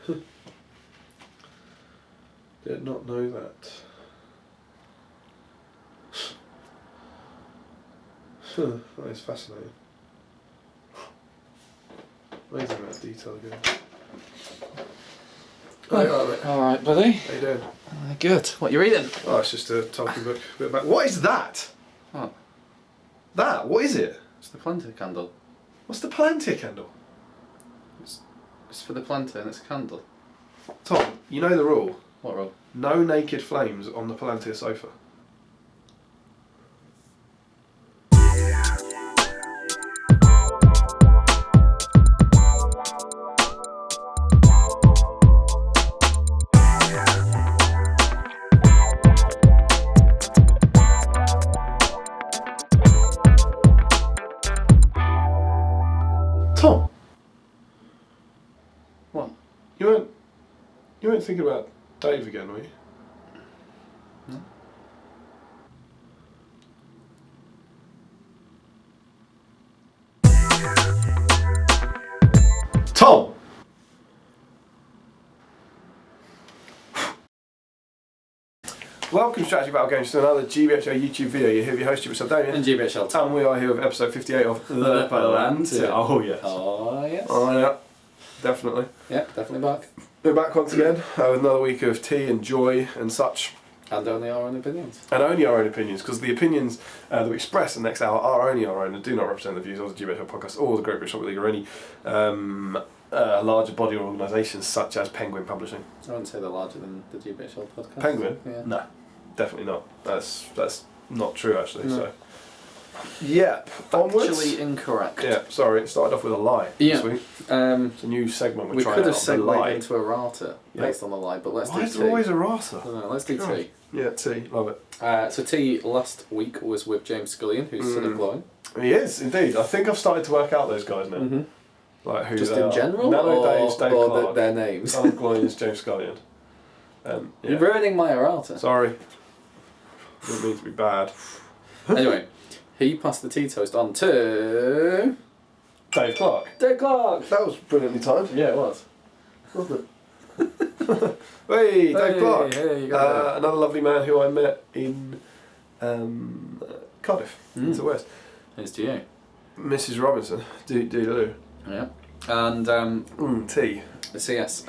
Did not know that. That is fascinating. Amazing amount of detail again. Alright, buddy. How you doing? Good. What are you reading? Oh, it's just a talking book. A bit about. What is that? What? That? What is it? It's the Palantir candle. What's the Palantir candle? It's for the Palantir and it's a candle. Tom, you know the rule. What rule? No naked flames on the Palantir sofa. Tom, What? you weren't thinking about Dave again, were you? No. Tom! Welcome to Strategy Battle Games to another GBHL YouTube video. You're here with your host, GBHL Damian. And GBHL. And we are here with episode 58 of The Palantir. Oh yes. Oh, yes. Oh yeah, definitely. Yeah, definitely back. We're back once again with another week of tea and joy and such. And only our own opinions. And only our own opinions, because the opinions that we express in the next hour are only our own and do not represent the views of the GBHL podcast or the Great British Hockey League or any larger body or organisations such as Penguin Publishing. I wouldn't say they're larger than the GBHL podcast. Penguin? Yeah. No, definitely not. That's not true actually. No. So, yep. Onwards. Actually incorrect. Yeah, sorry. It started off with a lie. Yeah. This week. It's a new segment we're We trying could have out. The lie. segued into errata based on the lie, but let's Why do is tea. there always a rata? I don't know, let's do God. tea. Yeah, tea. Love it. So tea last week was with James Scullion, who's son of Glowing. He is indeed. I think I've started to work out those guys now. Mm-hmm. Like who Just they in are. general, Nano Dave's Dave or Clark. their names. Son of Glorious James Scullion. Yeah. You're ruining my errata. Sorry. Didn't mean to be bad. Anyway, he passed the tea toast on to Dave Clark. Dave Clark. That was brilliantly timed. Yeah, it was. Wasn't it? Hey, Dave Clark. Hey, you got Another lovely man who I met in Cardiff, to the west. Here's to you. Mrs. Robinson. Do. Yeah. And Tea. so yes,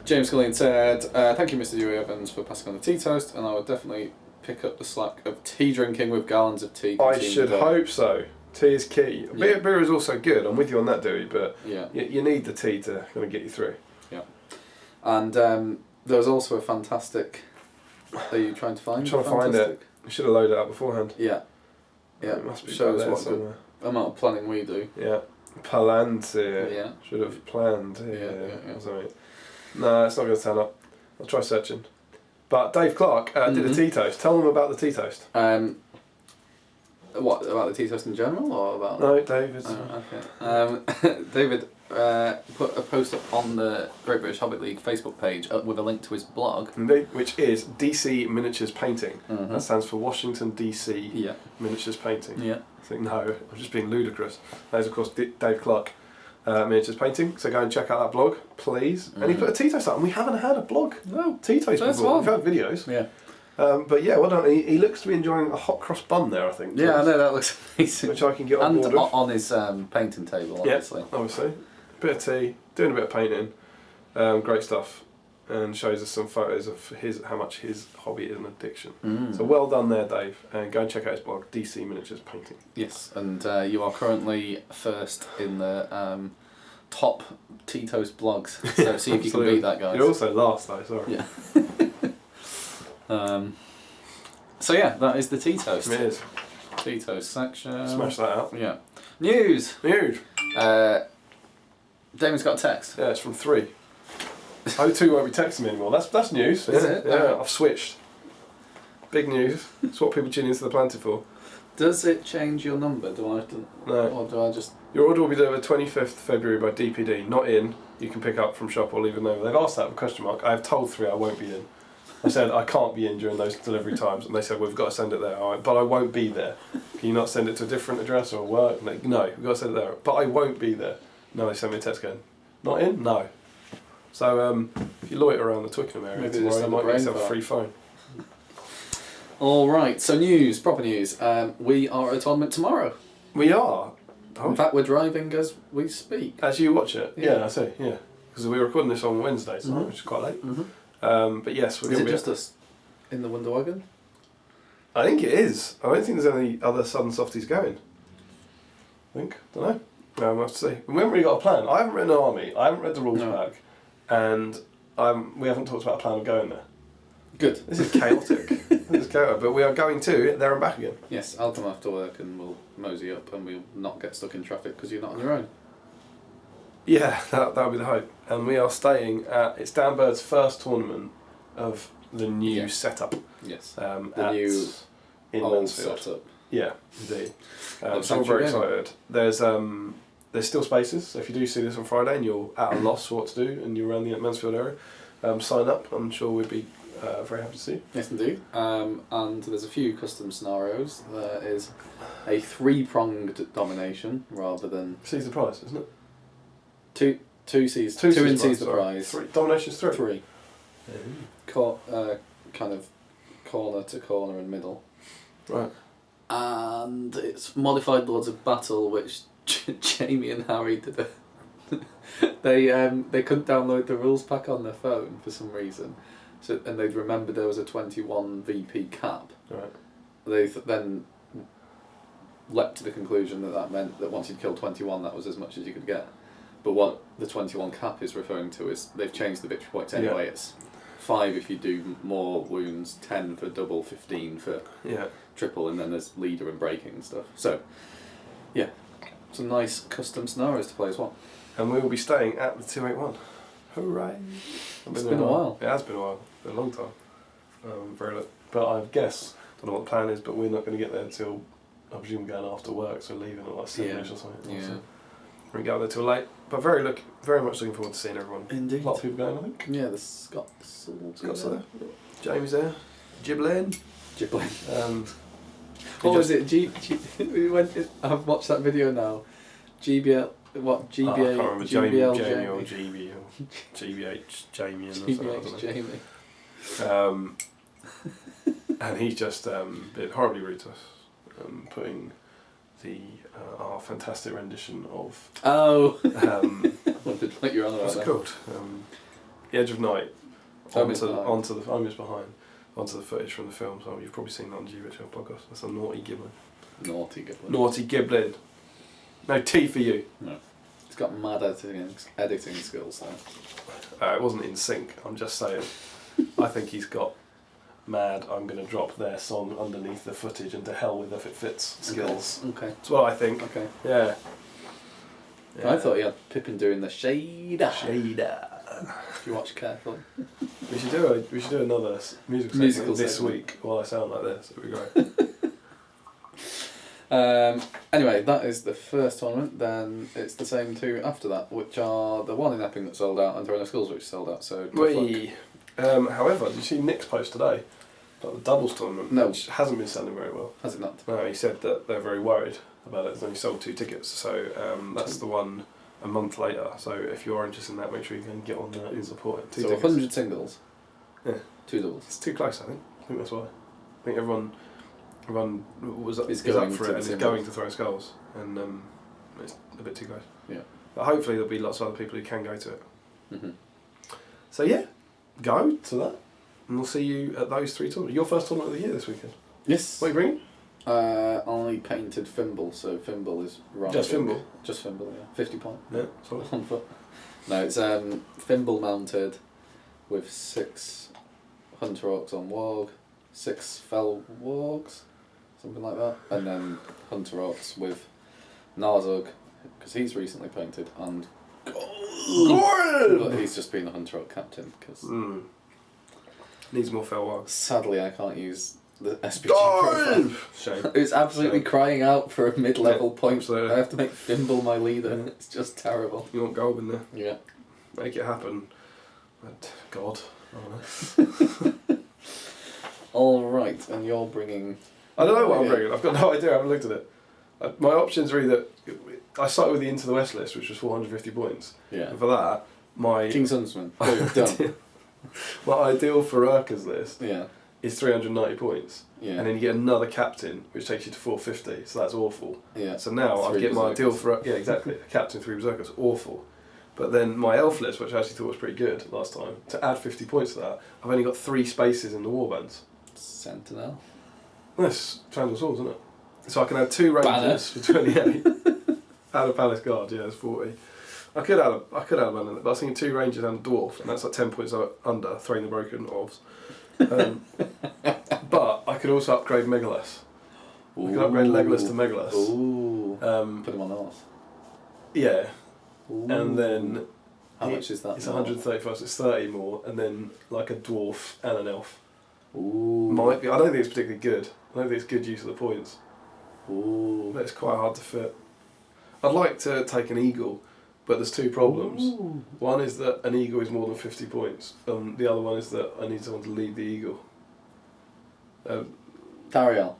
James Scullion said, "Thank you, Mr. Dewey Evans, for passing on the tea toast, and I would definitely pick up the slack of tea drinking with gallons of tea." I should hope so. Tea is key. Beer is also good. I'm with you on that, Dewey, but you need the tea to kind of get you through. Yeah. And there was also a fantastic. Are you trying to find? I'm trying to find it. I should have loaded it up beforehand. Yeah. Yeah. It must be Shows there what somewhere. good amount of planning we do. Yeah. Palantir. Yeah. Should have planned. Yeah. Or something. No, it's not going to turn up. I'll try searching. But Dave Clark did a tea toast. Tell them about the tea toast. What, about the tea toast in general, or about... No, David. Okay. David put a post up on the Great British Hobbit League Facebook page with a link to his blog. Indeed, which is DC Miniatures Painting. That stands for Washington DC Miniatures Painting. Yeah. I think, no, I'm just being ludicrous. That is, of course, Dave Clark Miniatures Painting. So go and check out that blog, please. And he put a tea toast up, and we haven't had a blog tea toast before. We've had videos. Yeah. But yeah, well done. He looks to be enjoying a hot cross bun there, I think. Yeah, I know, that looks amazing. Which I can get on board And with. on his painting table, obviously. Yeah, obviously. Bit of tea, doing a bit of painting. Great stuff. And shows us some photos of how much his hobby is an addiction. So well done there, Dave. And go and check out his blog, DC Miniatures Painting. Yes, and you are currently first in the top tea toast blogs. So see if you can beat that, guys. You're also last, though, sorry. Yeah. So yeah, that is the tea toast. It is. Tea toast section. Smash that out. Yeah. News. Damon's got a text. Yeah, it's from 3. O2 won't be texting me anymore. That's news. Is it? Yeah, I've switched. Big news. It's what people tune into the Palantir for. Does it change your number? No. Or do I just... Your order will be delivered 25th February by DPD. Not in. You can pick up from shop or leave a note. They've asked that with a question mark. I have told 3 I won't be in. I said I can't be in during those delivery times, and they said we've got to send it there. All right, but I won't be there. Can you not send it to a different address or work? No, we've got to send it there. But I won't be there. No, they sent me a text going, not in? No. So if you loiter around the Twickenham area Maybe tomorrow, just you have might a get brain yourself a fart. free phone. All right, so proper news. We are at a tournament tomorrow. We are. In fact, we're driving as we speak. As you watch it? Yeah. Yeah, I see, yeah. Because we're recording this on Wednesday, so Mhm. which is quite late. Mm-hmm. But yes, we're Is going it to be... just us in the Wonder Wagon? I think it is. I don't think there's any other Southern Softies going. I think. Don't know. We'll have to see. We haven't really got a plan. I haven't written an army. I haven't read the rules No. back. And we haven't talked about a plan of going there. Good. This is chaotic. This is chaotic. But we are going to there and back again. Yes, I'll come after work and we'll mosey up and we'll not get stuck in traffic because you're not on your own. Yeah, that'll be the hope. And we are staying at... It's Dan Bird's first tournament of the new setup. Yes. The new in old Mansfield. setup. Yeah, indeed. Looks So we're like very you're excited. There's still spaces, so if you do see this on Friday and you're at a loss for what to do and you're around the Mansfield area, sign up. I'm sure we'd be very happy to see you. Yes, indeed. And there's a few custom scenarios. There is a 3-pronged domination rather than Seize the prize, isn't it? two C's. Two in C's C's the sorry. prize. Domination's 3. 3. Kind of corner to corner and middle. Right. And it's modified Lords of Battle, which Jamie and Harry did a they couldn't download the rules pack on their phone for some reason, and they'd remembered there was a 21 VP cap. Right. They then leapt to the conclusion that meant that once you'd killed 21, that was as much as you could get. But what the 21 cap is referring to is they've changed the victory points anyway. Yeah. It's 5 if you do more wounds, 10 for double, 15 for triple, and then there's leader and breaking and stuff. So, yeah, some nice custom scenarios to play as well. And we will be staying at the 281. Hooray! It's been a while. It has been a while. It's been a long time. But I guess, don't know what the plan is, but we're not going to get there until, I presume, going after work, so leaving at like 7ish or something. Yeah. So we go there till late. But very much looking forward to seeing everyone. Indeed. A lot of people going, I think. Yeah, the Scots. Scott's there. James there. Giblin. What was it? We went. I've watched that video now. GBL. What? GBA. I can't remember. Jamie or Jamie. GB or GBH Jamie or GBH something. Jamie. And he's just been horribly rude to us, putting our fantastic rendition of Oh. what's What you're on about? it called? The Edge of Night. Almost Onto the footage from the film. So you've probably seen that on the GBHL podcast. That's a naughty Giblin. Naughty Giblin. Naughty Giblin. No tea for you. No. He's got mad editing skills though. It wasn't in sync. I'm just saying. I think he's got mad. I'm going to drop their song underneath the footage and to hell with if it fits skills. Okay. That's what I think. Okay. Yeah. I thought he had Pippin doing the shader. Shader. If you watch carefully. We should do another musical segment this segment. week while I sound like this. It'd be great. Anyway, that is the first tournament. Then it's the same two after that, which are the one in Epping that sold out and Toronto Schools which sold out. So tough luck. However, did you see Nick's post today about the doubles tournament? No. Which hasn't been selling very well. Has it not? No, he said that they're very worried about it. It's only sold 2 tickets, so that's the one a month later. So if you are interested in that, make sure you can get on that and support it. 2 So tickets. 100 singles. Yeah. 2 doubles. It's too close, I think. I think that's why. I think everyone is up going for to it and the is going to throw skulls, and it's a bit too close. Yeah. But hopefully there'll be lots of other people who can go to it. Mm-hmm. So yeah, go to that, and we'll see you at those 3 tournaments. Your first tournament of the year this weekend. Yes. What are you bringing? I painted Fimble, so Fimble is right. Just Fimble? Just Fimble, yeah. 50 point. Yeah, sorry. On foot. No, it's Fimble mounted with 6 Hunter Orcs on Warg, 6 Fell Wargs, something like that, and then Hunter Orcs with Narzug, because he's recently painted, and but he's just been a Hunter Orc captain, because needs more fell wargs. sadly I can't use the SPG profile. Shame. It's absolutely Shame. crying out for a mid-level Yeah, point. absolutely. I have to make Fimble my leader. Yeah. It's just terrible. You want gold in there? Yeah. Make it happen. But God. All right, and you're bringing. I don't know what I'm bringing. I've got no idea. I haven't looked at it. My options are either I started with the Into the West list, which was 450 points. Yeah. And for that, King's Huntsman. Boom, done. My ideal for Urka's list Yeah. is 390 points. Yeah. And then you get another captain, which takes you to 450, so that's awful. Yeah. So now I get my ideal for... Yeah, exactly. A captain, 3 berserkers, awful. But then my elf list, which I actually thought was pretty good last time, to add 50 points to that, I've only got 3 spaces in the warbands. Sentinel. That's Triangle Swords, isn't it? So I can add 2 rangers for 28. Add a Palace Guard, yeah, it's 40. I could add a man in it, but I was thinking 2 rangers and a dwarf, and that's like 10 points under, throwing the broken orbs. But I could also upgrade Megaless. I could upgrade Legolas to Megaless. Ooh. Put him on the horse. Yeah. Ooh. And then... How much is that? It's 135, so it's 30 more, and then like a dwarf and an elf. Ooh. Might be. I don't think it's particularly good. I don't think it's good use of the points. Ooh. But it's quite hard to fit. I'd like to take an eagle, but there's 2 problems. Ooh. One is that an eagle is more than 50 points, and the other one is that I need someone to lead the eagle. Tariel.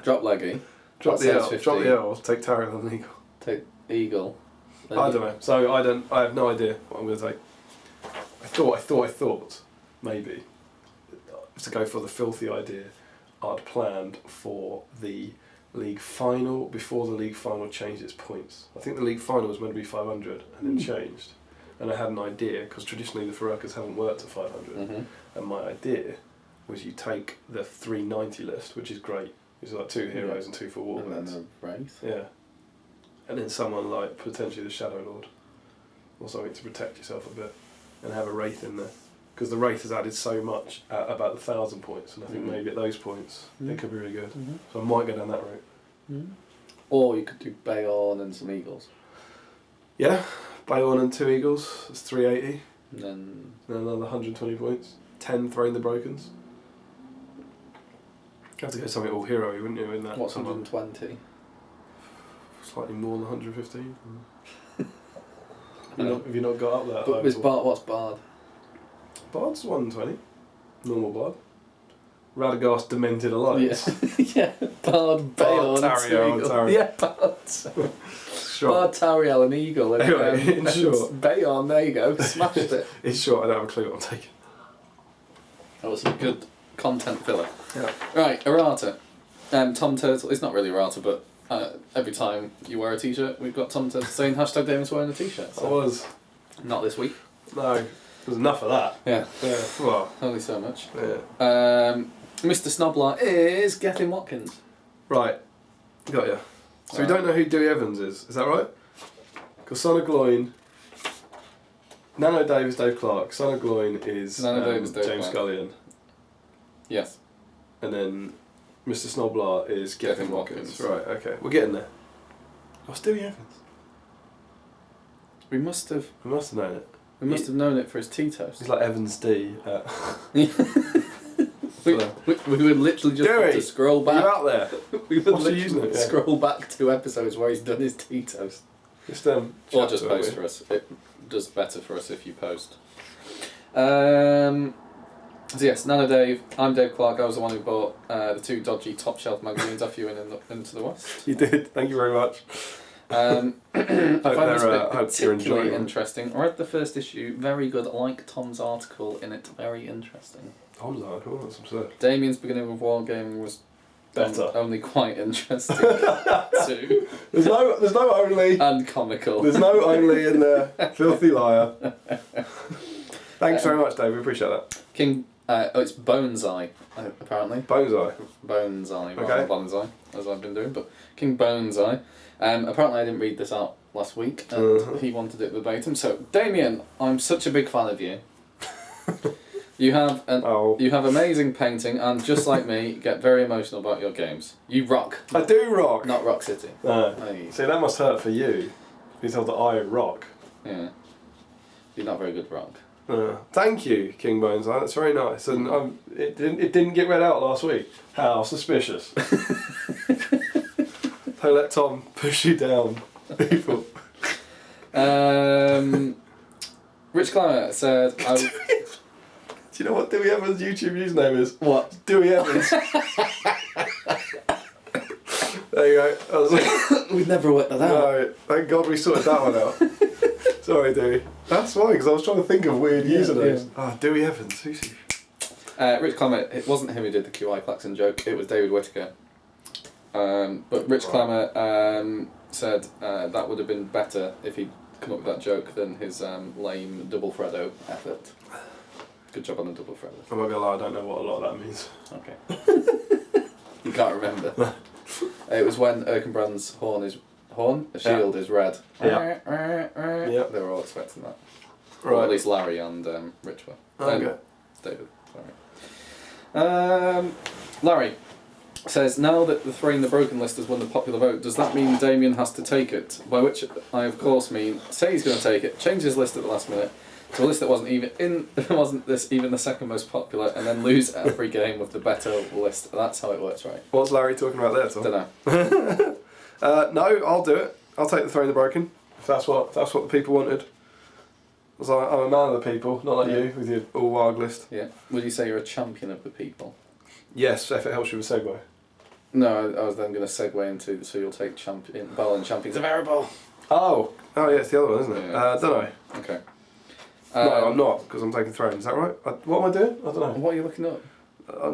Drop leggy. Drop the L. Take Tariel and the eagle. Take eagle. I don't know. So I have no idea what I'm going to take. I thought maybe to go for the filthy idea. I'd planned for the league final before the league final changed its points. I think the league final was meant to be 500 and then changed. And I had an idea because traditionally the Furukas haven't worked at 500. And my idea was you take the 390 list, which is great. It's like 2 heroes and 2 for warbands. And then a wraith. Yeah. And then someone like potentially the Shadow Lord or something to protect yourself a bit, and have a Wraith in there. Because the Wraith has added so much at about 1,000 points, and I think maybe at those points it could be really good. So I might go down that route. Or you could do Bayon and some eagles. Yeah, Bayon and 2 eagles, that's 380. And then another 120 points. 10 throwing the brokens. You have to go something all hero-y, wouldn't you, in that? what's 120? Slightly more than 115. Have you not got up that? But what's Bard? Bard's 120. Normal Bard. Radagast Demented Alliance. Yeah. Bard, Bayon, Tariel. Yeah, Bard. Sure. Bard, Tariel and Eagle. And, Anyway, in short. Bayon, there you go. Smashed it. In short, I don't have a clue what I'm taking. That was a good content filler. Yeah. Right, errata. Tom Turtle. It's not really errata, but every time you wear a t-shirt, we've got Tom Turtle saying #Damian's wearing a t-shirt. So. I was. Not this week. No. There's enough of that. Yeah. Yeah. Well. Only so much. Yeah. Mr. Snoblar is Gethin Watkins. Right. Got ya. So we don't know who Dewey Evans is. Is that right? Because Son of Gloin. Nano Dave is Dave Clark. Son of Gloin is Dave James Clark. Scullion. Yes. And then Mr. Snoblar is Gethin Watkins. Right, okay. We're getting there. What's Dewey Evans? We must have known it. We must have known it for his tea toast. He's like Evans D. we would literally just have to scroll back. You out there? We would literally scroll back 2 episodes where he's done his tea toast. Just or just post for us. It does better for us if you post. So yes, Nano Dave. I'm Dave Clark. I was the one who bought the 2 dodgy top shelf magazines off you Into the West. You did. Thank you very much. I find this bit particularly enjoying interesting. I read the first issue, very good. I like Tom's article in it, very interesting. Tom's article? That's absurd. Damian's beginning with wargaming was better. Only quite interesting too. There's no only. And comical. There's no only in there. Filthy liar. Thanks very much, Dave. We appreciate that. King. It's Boneseye, apparently. Boneseye. Boneseye, okay. Rather Bonsai, as I've been doing, but King Boneseye. Apparently I didn't read this out last week, and he wanted it verbatim. So, Damian, I'm such a big fan of you. You have amazing painting, and just like me, get very emotional about your games. You rock. I do rock. Not Rock City. Hey. See, that must hurt for you. Be told that I rock. Yeah. You're not very good rock. Thank you, King Bones. That's very nice, and it didn't get read out last week. How suspicious! Don't let Tom push you down, people. Rich Climber said. Do you know what Dewey Evans' YouTube username is? What? Dewey Evans. There you go. We'd never worked that out. No, thank God we sorted that one out. Sorry, Dewey. That's why, because I was trying to think of weird usernames. Ah, Dewey Evans, Susie. Rich Clemmer, it wasn't him who did the QI Klaxon joke, it was David Whittaker. But Rich Clemmer said that would have been better if he'd come up with that joke than his lame double Freddo effort. Good job on the double Freddo. I'm not gonna lie, I don't know what a lot of that means. Okay. You can't remember. It was when Erkenbrand's shield is red. Yeah. They were all expecting that. Right. Or at least Larry and Rich were. Okay. David, sorry. Larry says, now that the Thrain the Broken list has won the popular vote, does that mean Damian has to take it? By which I of course mean, say he's going to take it, change his list at the last minute to a list that wasn't even the second most popular, and then lose every game with the better list. That's how it works, right? What's Larry talking about there, Tom? Don't know. No, I'll do it. I'll take the Thrain the Broken, if that's what the people wanted. Because I'm a man of the people, not like you with your all wild list. Yeah. Would you say you're a champion of the people? Yes, if it helps you with segue. No, I was then going to segue into, so you'll take Berlin Champions of Erebor. Oh, yeah, it's the other one, isn't it? Yeah. Don't know. Okay. No, I'm not, because I'm taking Throne. Is that right? What am I doing? I don't know. What are you looking up?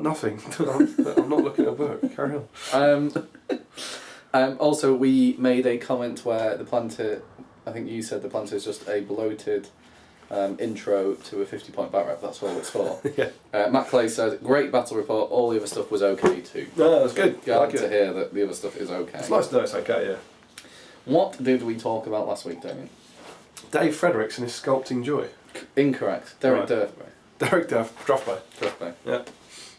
Nothing. I'm not looking at a book. Carry on. Also, we made a comment where the Palantir, I think you said the Palantir is just a bloated intro to a 50-point bat rep. That's all it's for. Yeah. Matt Clay said, great battle report, all the other stuff was okay too. No, that's good. Glad to hear that the other stuff is okay. It's nice to know it's okay, yeah. What did we talk about last week, Damian? Dave Fredericks and his sculpting joy. Incorrect. Derek Right. Durfby. Derek Druffbay. Durfby. Yeah.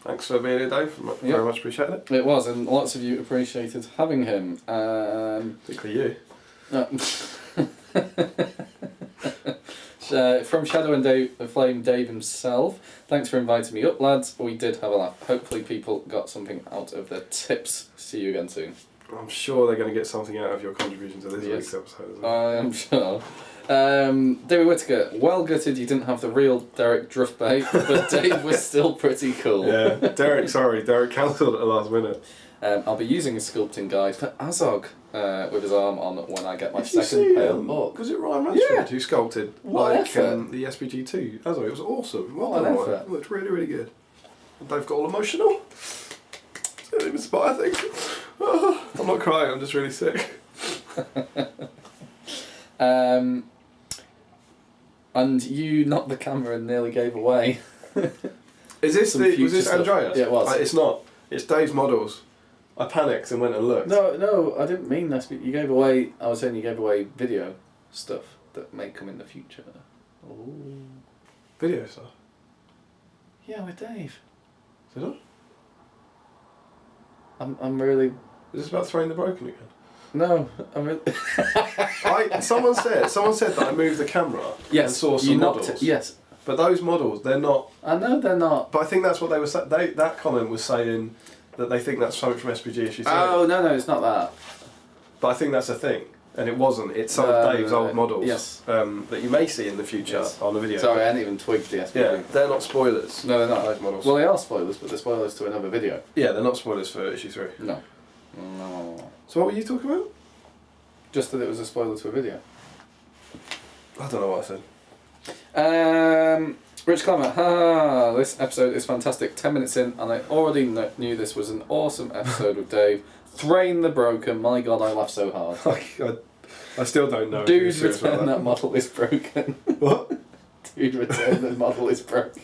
Thanks for being here, Dave. Very much appreciate it. It was, and lots of you appreciated having him. Particularly you. From Shadow and Flame Dave himself, thanks for inviting me up, lads. We did have a laugh. Hopefully people got something out of their tips. See you again soon. I'm sure they're going to get something out of your contribution to this week's episode, isn't it? I am sure. David Whittaker, well gutted you didn't have the real Derek Druffbay, but Dave was still pretty cool. Yeah, Derek cancelled at the last minute. I'll be using a sculpting guide for Azog with his arm on when I get my second pale orc. Was it Ryan Ransford who sculpted What the SPG2? As it was awesome. Well What done, an Ryan. effort. It looked really, really good. And Dave got all emotional. It's going to inspire things. I'm not crying, I'm just really sick. And you knocked the camera and nearly gave away. Was this stuff. Andreas? Yeah, it was. It's not. It's Dave's models. I panicked and went and looked. No, I didn't mean that. You gave away. I was saying you gave away video stuff that may come in the future. Ooh. Video stuff? Yeah, with Dave. Did I? I'm really. Is this about throwing the broken again? No, I'm really. Someone said that I moved the camera and saw some models. Yes. But those models, they're not. I know they're not. But I think that's what they were saying. That comment was saying that they think that's something from SPG issue 3. Oh no, it's not that. But I think that's a thing, and it wasn't. It's some of Dave's old models. Yes. That you may see in the future on the video. Sorry, I hadn't even twigged the SPG. Yeah, they're not spoilers. No, they're not. Those models. Well, they are spoilers, but they're spoilers to another video. Yeah, they're not spoilers for issue 3. No. So what were you talking about? Just that it was a spoiler to a video. I don't know what I said. Rich Clemmer, this episode is fantastic. 10 minutes in, and I already knew this was an awesome episode with Dave. Thrain the Broken, my god, I laughed so hard. I still don't know. Dude, return that model is broken. What? Dude, return the model is broken.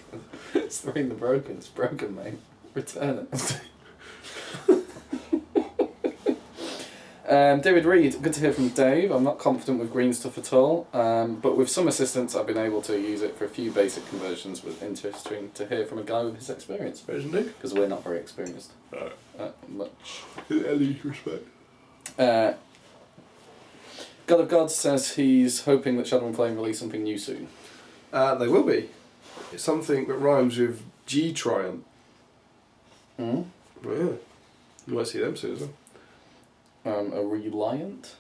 It's Thrain the Broken, it's broken, mate. Return it. David Reed, good to hear from Dave. I'm not confident with green stuff at all, but with some assistance I've been able to use it for a few basic conversions. With interesting to hear from a guy with his experience. Because we're not very experienced. Much. Any respect. God of Gods says he's hoping that Shadow and Flame release something new soon. They will be. It's something that rhymes with G-Triant. Mm? Well, yeah. You might see them soon as well. A Reliant?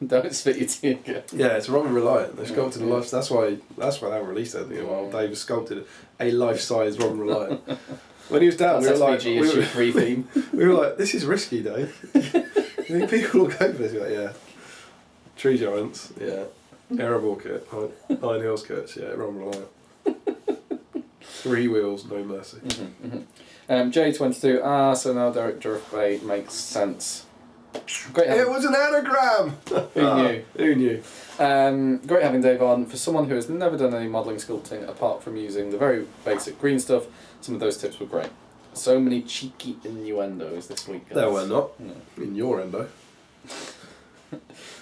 Don't spit your tea again. Yeah, it's Robin Reliant. They sculpted a life. That's why they haven't released it in a while. Dave sculpted a life-size Robin Reliant. When he was down, That's we were like, SPG issue 3 theme. we were like, this is risky, Dave. You think people will go for this? We're like, yeah. Tree giants, yeah. Terrible kit. Iron Hills kits, yeah, rumble out. 3 wheels, no mercy. J22, so now Derek Driftway makes sense. Great It was an anagram! Who knew? Who knew? Great having Dave on. For someone who has never done any modelling sculpting apart from using the very basic green stuff, some of those tips were great. So many cheeky innuendos this week. Guys. There were not. No. In your endo.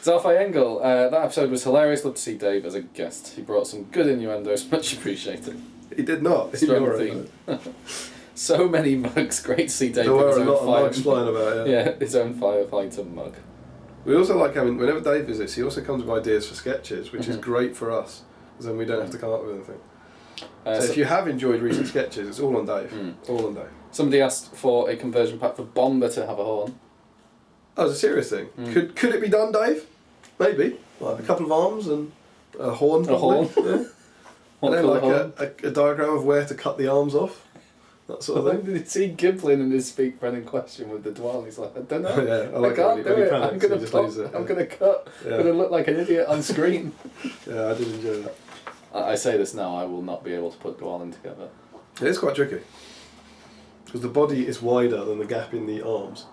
Zalfai Engel, that episode was hilarious. Love to see Dave as a guest. He brought some good innuendos, much appreciated. He did not. Strong theme. So many mugs. Great to see Dave. There were with a his lot own of mugs flying about, yeah, his own firefighter mug. We also like having, whenever Dave visits, he also comes with ideas for sketches, which is great for us, because then we don't have to come up with anything. So if you have enjoyed recent sketches, it's all on Dave. All on Dave. Somebody asked for a conversion pack for Bomber to have a horn. Oh, it's a serious thing. Could it be done, Dave? Maybe. Like a couple of arms and a horn. Probably. A horn? Yeah. And then like a diagram of where to cut the arms off. That sort of thing. Did you see Giblin in his Speak Brennan question with the Dwell? He's like, I don't know. Yeah, I like can't do it. I'm going to to cut. I'm going to look like an idiot on screen. Yeah, I did enjoy that. I say this now, I will not be able to put Dwellin together. It is quite tricky. Because the body is wider than the gap in the arms,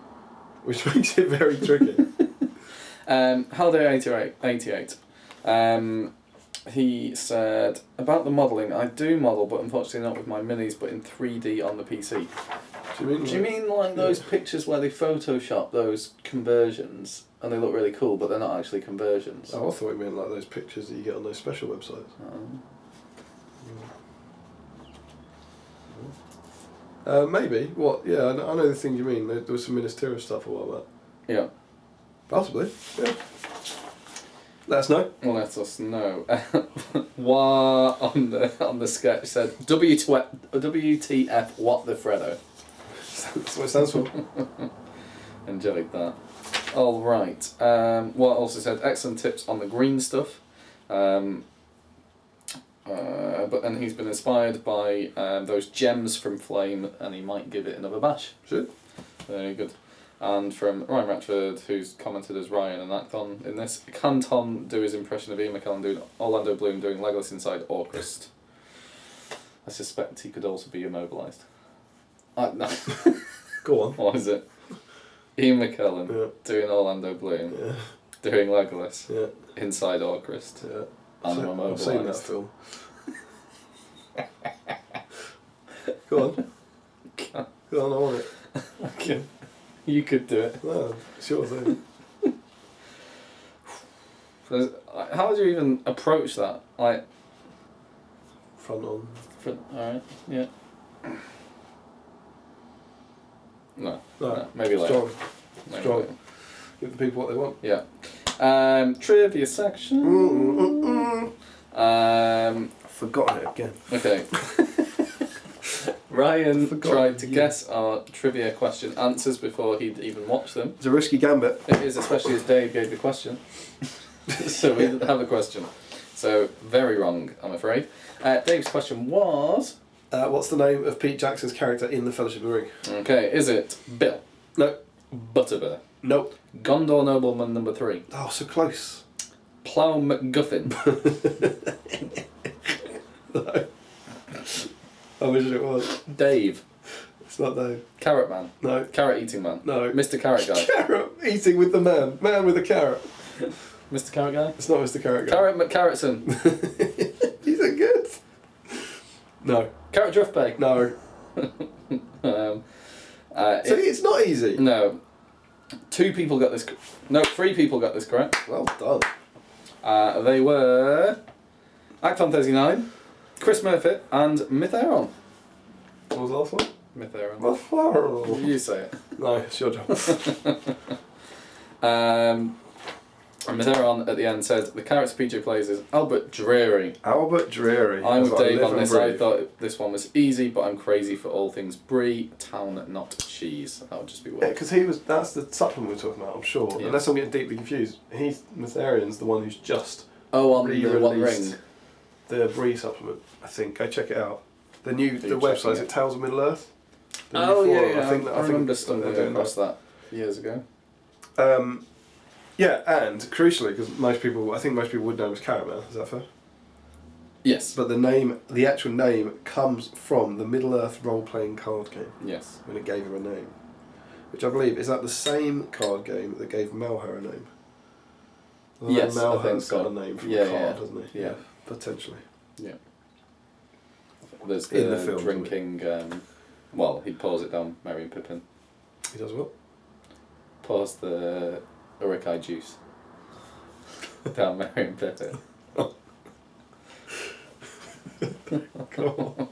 which makes it very tricky. Holiday88. He said, about the modelling, I do model, but unfortunately not with my minis, but in 3D on the PC. Do you mean like those pictures where they Photoshop those conversions and they look really cool, but they're not actually conversions? Oh, I thought you meant like those pictures that you get on those special websites. Maybe. What? Yeah, I know the thing you mean. There was some ministerial stuff a while back. Yeah. Possibly. Yeah. Let us know. Well, let us know. Wah on the sketch said WTF what the Freddo. That's what it stands for. Enjoyed that. All right. What also said excellent tips on the green stuff. But then he's been inspired by those gems from Flame, and he might give it another bash. Should. Very good. And from Ryan Ratchford, who's commented as Ryan and Acton in this, can Tom do his impression of Ian McKellen doing Orlando Bloom doing Legolas inside Orcrist? I suspect he could also be immobilised. No. Go on. What is it? Ian McKellen doing Orlando Bloom, doing Legolas inside Orcrist. Yeah. And I've seen that film. Go on. Go on, I want it. Okay. You could do it. No, sure thing. How would you even approach that? Like front on. Alright, yeah. No. Maybe later. Strong. Maybe Strong. later. Give the people what they want. Yeah. Trivia section. I've forgotten it again. Okay. Ryan tried to guess our trivia question answers before he'd even watched them. It's a risky gambit. It is, especially as Dave gave the question. So we didn't have a question. So, very wrong, I'm afraid. Dave's question was... what's the name of Pete Jackson's character in The Fellowship of the Ring? Okay, is it Bill? No. Butterbear? Nope. Gondor Nobleman number 3? Oh, so close. Plough McGuffin? No. I wish it was. Dave? It's not Dave. Carrot Man? No. Carrot Eating Man? No. Mr. Carrot Guy? Carrot eating with the man. Man with a carrot. Mr. Carrot Guy? It's not Mr. Carrot Guy. Carrot McCarrotson? These are good. No. Carrot Driftbay? No. So it's not easy. No. 2 people got this... No, 3 people got this correct. Well done. They were... Acton39, Chris Murphy, and Mytheron. What was the last one? Mytheron. You say it. No, it's your job. Mytheron at the end said, the character PJ plays is Albert Dreary. Albert Dreary. I'm with Dave on this. I thought this one was easy, but I'm crazy for all things brie, town, not cheese. That would just be weird. Yeah, because that's the supplement we're talking about, I'm sure. Yeah. Unless I'm getting deeply confused. Mytharian's the one who's just on the One re-released Ring. the brie supplement, I think. Go check it out. The Checking website, is it? it Tales of Middle Earth? Oh, yeah, I think I remember stumbling across that years ago. Yeah, and crucially, because I think most people would know him as Caramel. Is that fair? Yes. But the actual name comes from the Middle-earth role-playing card game. Yes. When it gave him a name, which I believe is that the same card game that gave Melher a name. Yes, I think Melher's so. got a name from a card, hasn't he? Yeah. Potentially. Yeah. There's In the film, drinking. Well, he pours it down Merry and Pippin. He does what? Pours the Urikai juice down Merry and Pippin. Cool.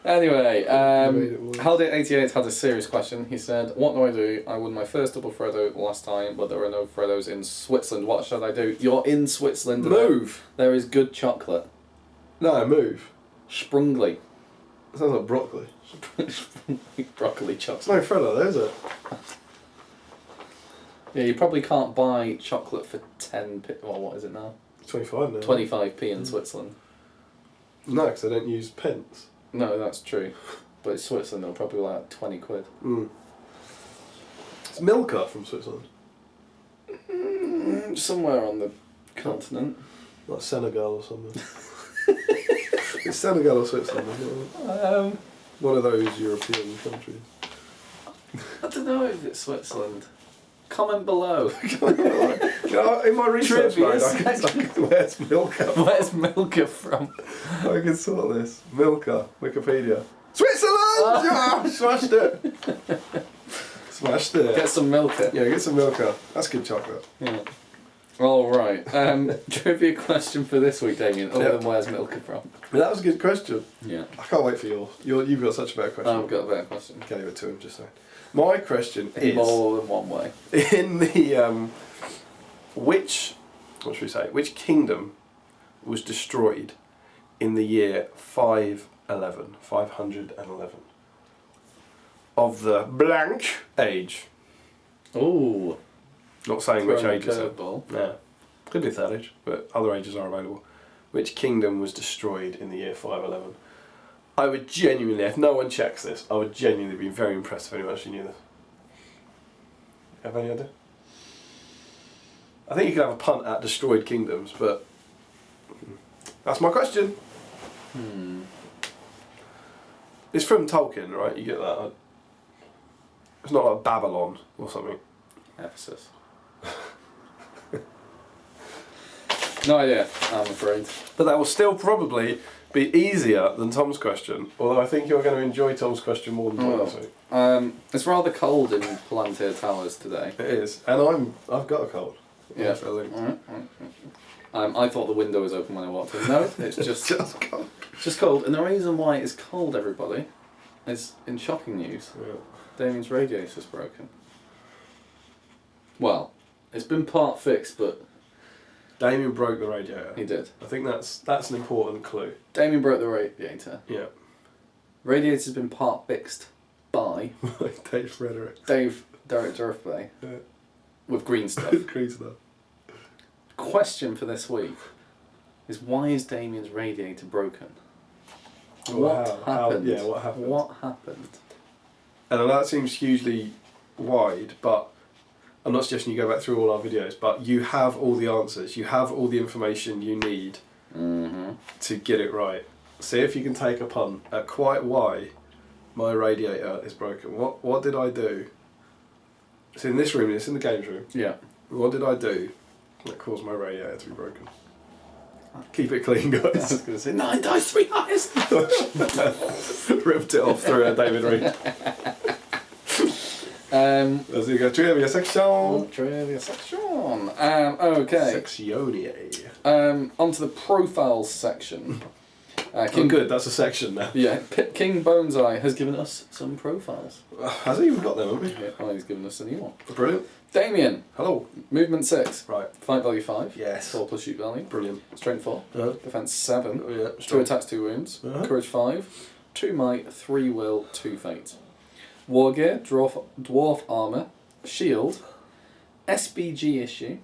Anyway, Haldit88 had a serious question. He said, "What do I do? I won my first double Freddo last time, but there are no Freddos in Switzerland. What should I do?" You're in Switzerland. Move! There is good chocolate. No, move. Sprungly. Sounds like broccoli. Broccoli There's chocolate. no Freddo there, is it? Yeah, you probably can't buy chocolate for 10p. Well, what is it now? 25 now. 25p in Switzerland. No, because they don't use pence. No, that's true. But in Switzerland, they'll probably be like 20 quid. It's Milka from Switzerland. Somewhere on the continent. Like Senegal or something. It's Senegal or Switzerland, isn't it? One of those European countries. I don't know if it's Switzerland. Comment below. You know, in my research Trivia mode, I can where's Milka? Where's Milka from? I can sort this. Milka, Wikipedia. Switzerland! Yeah, smashed it. Smashed it. Get some Milka. Yeah, get some Milka. That's good chocolate. Yeah. All right. Trivia question for this week, Damian. Other Yep. than where's Milka from? That was a good question. Yeah. I can't wait for yours. You've got such a better question. I've got a better question. Gave it to him just saying. My question In is more than one way. in the which which kingdom was destroyed in the year 511 of the blank age? Ooh. Not saying which age it's in. curveball. Yeah. Could be third age, but other ages are available. Which kingdom was destroyed in the year 511? I would genuinely, if no one checks this, I would genuinely be very impressed if anyone actually knew this. Have any idea? I think you could have a punt at destroyed kingdoms, but that's my question. It's from Tolkien, right? You get that. It's not like Babylon or something. Ephesus. No idea, I'm afraid. But that will still probably be easier than Tom's question, although I think you're going to enjoy Tom's question more than Tom's. It's rather cold in Palantir Towers today. It is, and I've got a cold. Yeah. So linked. I thought the window was open when I walked in. No, it's just cold. just cold. And the reason why it's cold, everybody, is in shocking news. Yeah. Damian's radiator's broken. Well, it's been part fixed, but Damian broke the radiator. he did. I think that's an important clue. Damian broke the radiator. Yeah. Radiator's been part fixed by Dave Frederick. Dave, director of Play, Yeah. with green stuff. Green stuff. Question for this week is, why is Damian's radiator broken? Well, What happened? what happened? What happened? And I know that seems hugely wide, but I'm not suggesting you go back through all our videos, but you have all the answers. You have all the information you need to get it right. See if you can take a punt at quite why my radiator is broken. What did I do? It's in this room, it's in the games room. Yeah. What did I do that caused my radiator to be broken? Keep it clean, guys. I was going to say 9 dice, 3 highest. Ripped it off through a David Reed. Let's go trivia section. Trivia section. Okay. Sectionie. Onto the profiles section. King, good, that's a section now. Yeah, King Boneseye has given us some profiles. Has he even got them, haven't we? Yeah, well, he's given us a new one. Brilliant. Damian, Hello. movement 6. Right. Fight value 5. Yes. 4 plus shoot value. Brilliant. Strength 4. Defense 7. Oh, yeah. 2 attacks, 2 wounds. Uh-huh. Courage 5. 2 might, 3 will, 2 fate. War gear, dwarf armour, shield, SBG issue,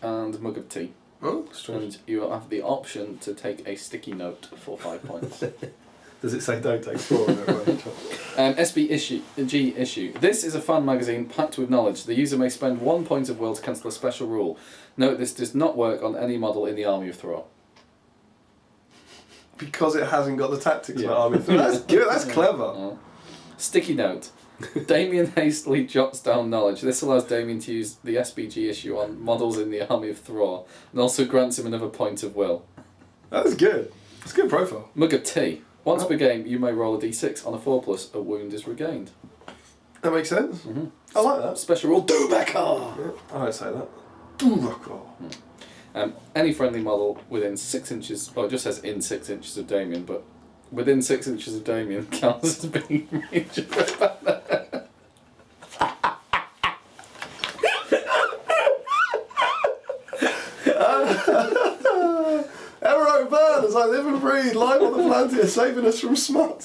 and mug of tea. Oh, strange. And you have the option to take a sticky note for 5 points. Does it say don't take 4 on it? SBG issue. This is a fun magazine packed with knowledge. The user may spend 1 point of will to cancel a special rule. Note this does not work on any model in the Army of Thor. Because it hasn't got the tactics of the Army of Thor. That's good, that's clever. Sticky note. Damien hastily jots down knowledge. This allows Damien to use the SBG issue on models in the Army of Thor and also grants him another point of will. That's good. It's a good profile. Mug of tea. Once per game, you may roll a d6. On a 4+, a wound is regained. That makes sense. I like that. Special rule, Dubekar! Yeah, I don't say that. Dubekar. Any friendly model within 6 inches, well, it just says in 6 inches of Damian, but within 6 inches of Damian counts as being range of a banner. Ever burn as I live and breathe, live on the Palantir, saving us from smut.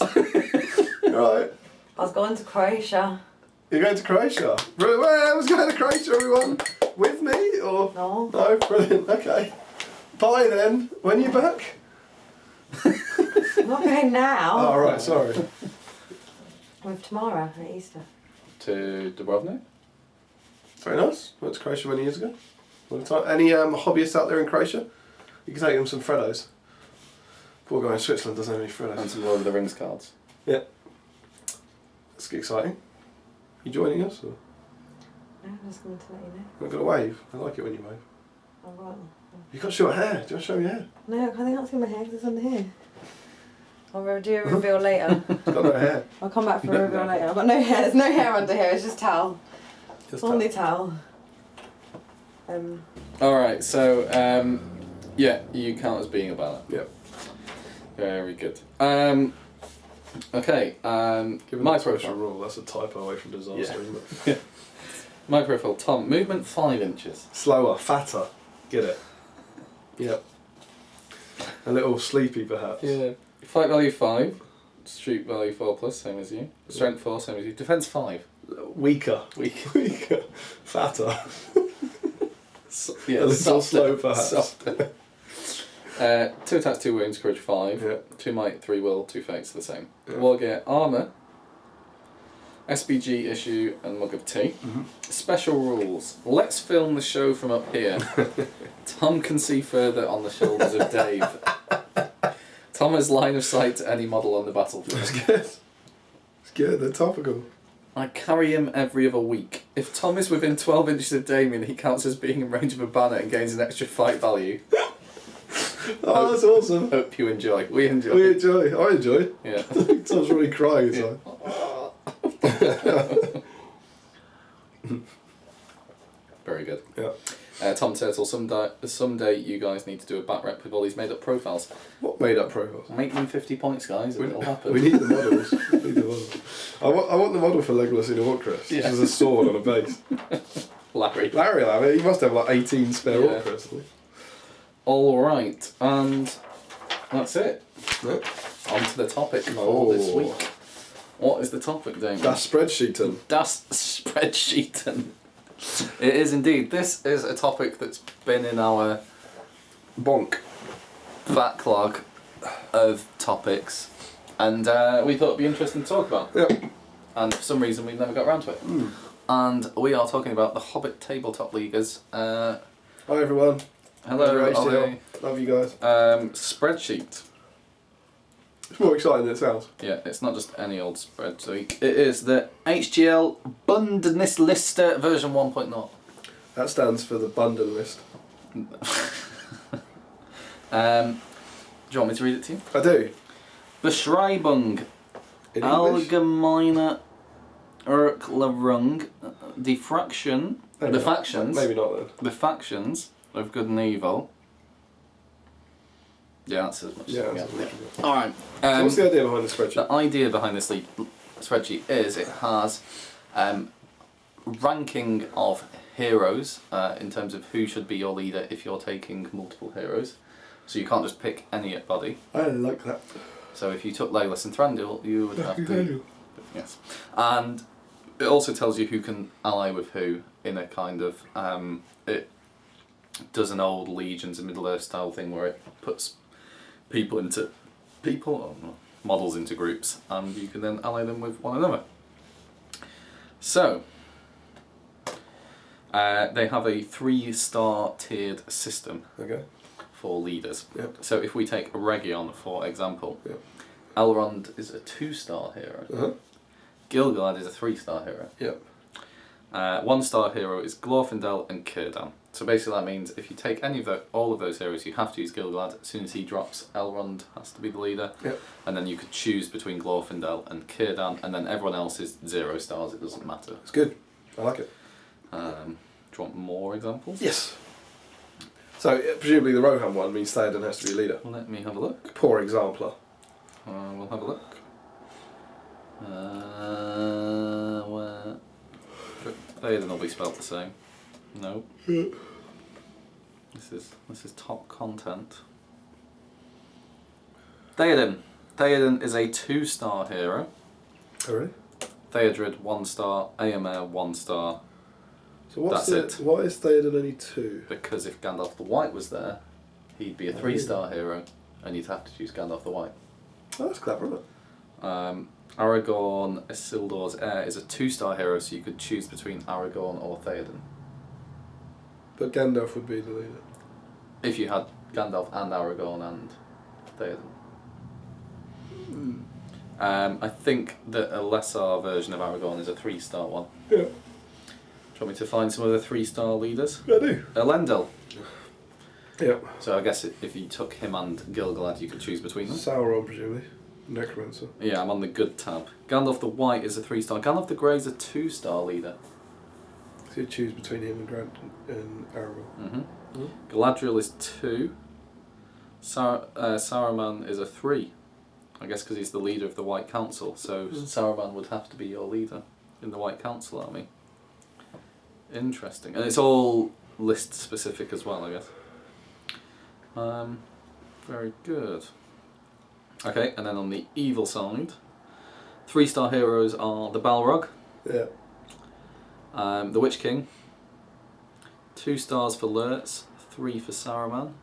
Right. I was going to Croatia. You're going to Croatia? Brilliant. Well, I was going to Croatia, everyone. With me, or? No. No, brilliant, okay. Bye then. When are you back? I'm not going now. Oh, right, sorry. With tomorrow at Easter. To Dubrovnik? Very nice. Went to Croatia many years ago. Any hobbyists out there in Croatia? You can take them some Freddos. Poor guy in Switzerland doesn't have any Freddos. And some Lord of the Rings cards. Yeah. That's exciting. You joining us? Or? No, I was going to let you know. I'm going to wave. I like it when you wave. I've got... You've got short hair. Do you want to show me your hair? No, I can't see my hair because it's under here. I'll do a reveal later. It's got no hair. I'll come back for a reveal later. I've got no hair. There's no hair under here. It's just towel. Just Only towel. Alright, so, yeah, you count as being a banner. Yep. Very good. Okay, Given my the special profile. rule, that's a typo away from disaster, Yeah. isn't it? My profile, Tom, movement 5 inches. Slower, fatter. Get it? Yep. A little sleepy, perhaps. Yeah. Fight value 5, street value 4+, same as you. Strength 4, same as you. Defense 5. Weaker. Weak. Fatter. Yeah, a little softer. slow, perhaps. Softer. 2 attacks, 2 wounds, courage 5. Yeah. 2 might, 3 will, 2 fates, the same. Yeah. War gear, armour, SBG issue, and mug of tea. Special rules. Let's film the show from up here. Tom can see further on the shoulders of Dave. Tom has line of sight to any model on the battlefield. It's good. It's good, they're topical. I carry him every other week. If Tom is within 12 inches of Damian, he counts as being in range of a banner and gains an extra fight value. Oh, that's awesome. Hope you enjoy. We enjoy. We enjoy. I enjoy. Yeah. Tom's really crying. So. Very good. Yeah. Tom Turtle, someday you guys need to do a back rep with all these made up profiles. What made up profiles? Make them 50 points, guys, and it'll happen. We need the models. We need the models. I want the model for Legolas in Orcris. Yeah. Which is a sword on a base. Larry. Larry, he must have like 18 spare Yeah. Orcris. Alright, and that's it. Yeah. On to the topic for Oh. this week. What is the topic, Damien? Das Spreadsheeten. Das Spreadsheeten. It is indeed. This is a topic that's been in our Bonk. backlog of topics, and we thought it'd be interesting to talk about. Yeah. And for some reason we've never got around to it. And we are talking about the Hobbit Tabletop Leaguers. Hi everyone. Hello, HTL. Ollie. Love you guys. Spreadsheet. It's more exciting than it sounds. Yeah, it's not just any old spreadsheet. It is the HTL Bundesliste version 1.0. That stands for the bundle list. Do you want me to read it to you? I do. Beschreibung In English. Allgemeine Erklärung the fraction Maybe the not. factions Maybe not then. the factions of good and evil. Yeah, that's as much. Yeah, as that's we what got. we All right. So what's the idea behind the spreadsheet? The idea behind this spreadsheet is it has ranking of heroes in terms of who should be your leader if you're taking multiple heroes. So you can't just pick anybody. I like that. So if you took Legolas and Thranduil, you would have to. Thranduil. Yes. And it also tells you who can ally with who in a kind of it does an old Legions and Middle Earth style thing where it puts people into people. Oh no. models into groups, and you can then ally them with one another. So, they have a 3-star tiered system for leaders. Yep. So if we take Region, for example, Yep. Elrond is a 2-star hero. Gilgalad is a 3-star hero. Yep. 1-star hero is Glorfindel and Círdan. So basically that means if you take all of those heroes, you have to use Gilgalad. As soon as he drops, Elrond has to be the leader. Yep. And then you could choose between Glorfindel and Círdan, and then everyone else is 0 stars, it doesn't matter. It's good. I like it. Do you want more examples? Yes. So presumably the Rohan one means Theoden has to be a leader. Let me have a look. Poor exemplar. We'll have a look. Where? Theoden will be spelled the same. No. This is top content. Theoden. Theoden is a 2-star hero. Oh really? Theodred 1-star. Éomer 1-star. So what's That's it. Why is Theoden only 2? Because if Gandalf the White was there, he'd be a 3-star hero, and you'd have to choose Gandalf the White. Oh, that's clever, isn't it? Aragorn, Isildur's heir, is a 2-star hero, so you could choose between Aragorn or Theoden. But Gandalf would be the leader. If you had Gandalf and Aragorn and Theoden. I think that a lesser version of Aragorn is a 3-star one. Yeah. Do you want me to find some other 3-star leaders? I do. Elendil. Yeah. So I guess if you took him and Gilgalad, you could choose between them. Sauron, presumably. Necromancer. Yeah, I'm on the good tab. Gandalf the White is a 3-star. Gandalf the Grey is a 2-star leader. So you choose between him and Grant and Aragorn. Galadriel is 2. Saruman is a 3. I guess because he's the leader of the White Council, so Saruman would have to be your leader in the White Council army. Interesting. And it's all list specific as well, I guess. Very good. Okay, and then on the evil side, 3-star heroes are the Balrog. Yeah. The Witch King. 2 stars for Lurtz, 3 for Saruman.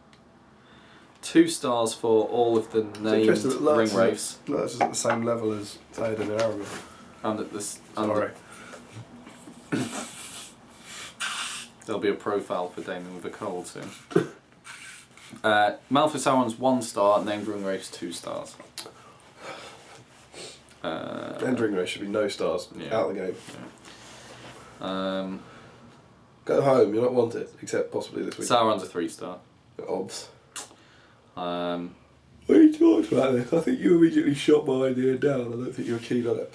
2 stars for all of the named ring wraiths. Lurtz is at the same level as Theoden and Aragorn. And at this, Sorry. There'll be a profile for Damian with a cold soon. Malphite Sauron's 1-star, named ring wraiths 2 stars. End ring race should be no stars. Yeah. Out of the game. Yeah. Go home, you're not wanted, except possibly this week. Sauron's a 3-star. Obs. Um, When you talked about this, I think you immediately shot my idea down. I don't think you were keen on it.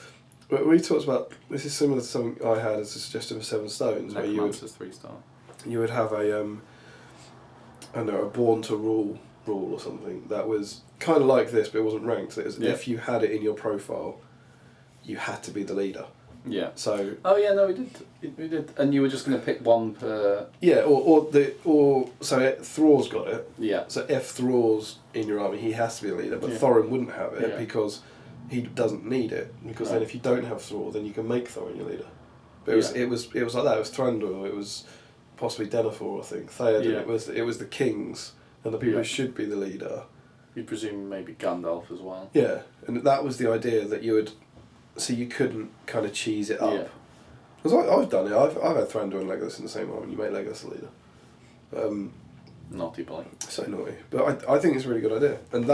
But when you talked about, this is similar to something I had as a suggestion of 7 Stones, where Necromancer's 3-star. you would have a, I don't know, a Born to Rule or something that was kind of like this, but it wasn't ranked. So it was if you had it in your profile, you had to be the leader. Yeah. So. Oh yeah, no, we did, and you were just going to pick one per. Yeah, Thror's got it. Yeah. So if Thror's in your army, he has to be a leader, but Yeah. Thorin wouldn't have it because he doesn't need it. Because then if you don't have Thror, then you can make Thorin your leader. But it was like that. It was Thranduil. It was possibly Denethor, I think. Theoden. Yeah. It was the kings and the people who should be the leader. You'd presume maybe Gandalf as well. Yeah, and that was the idea that you would. So you couldn't kind of cheese it up. Yeah. Because I've done it. I've had Thranduil and Legolas in the same army. You make Legolas the leader. Naughty boy. So naughty. But I think it's a really good idea. And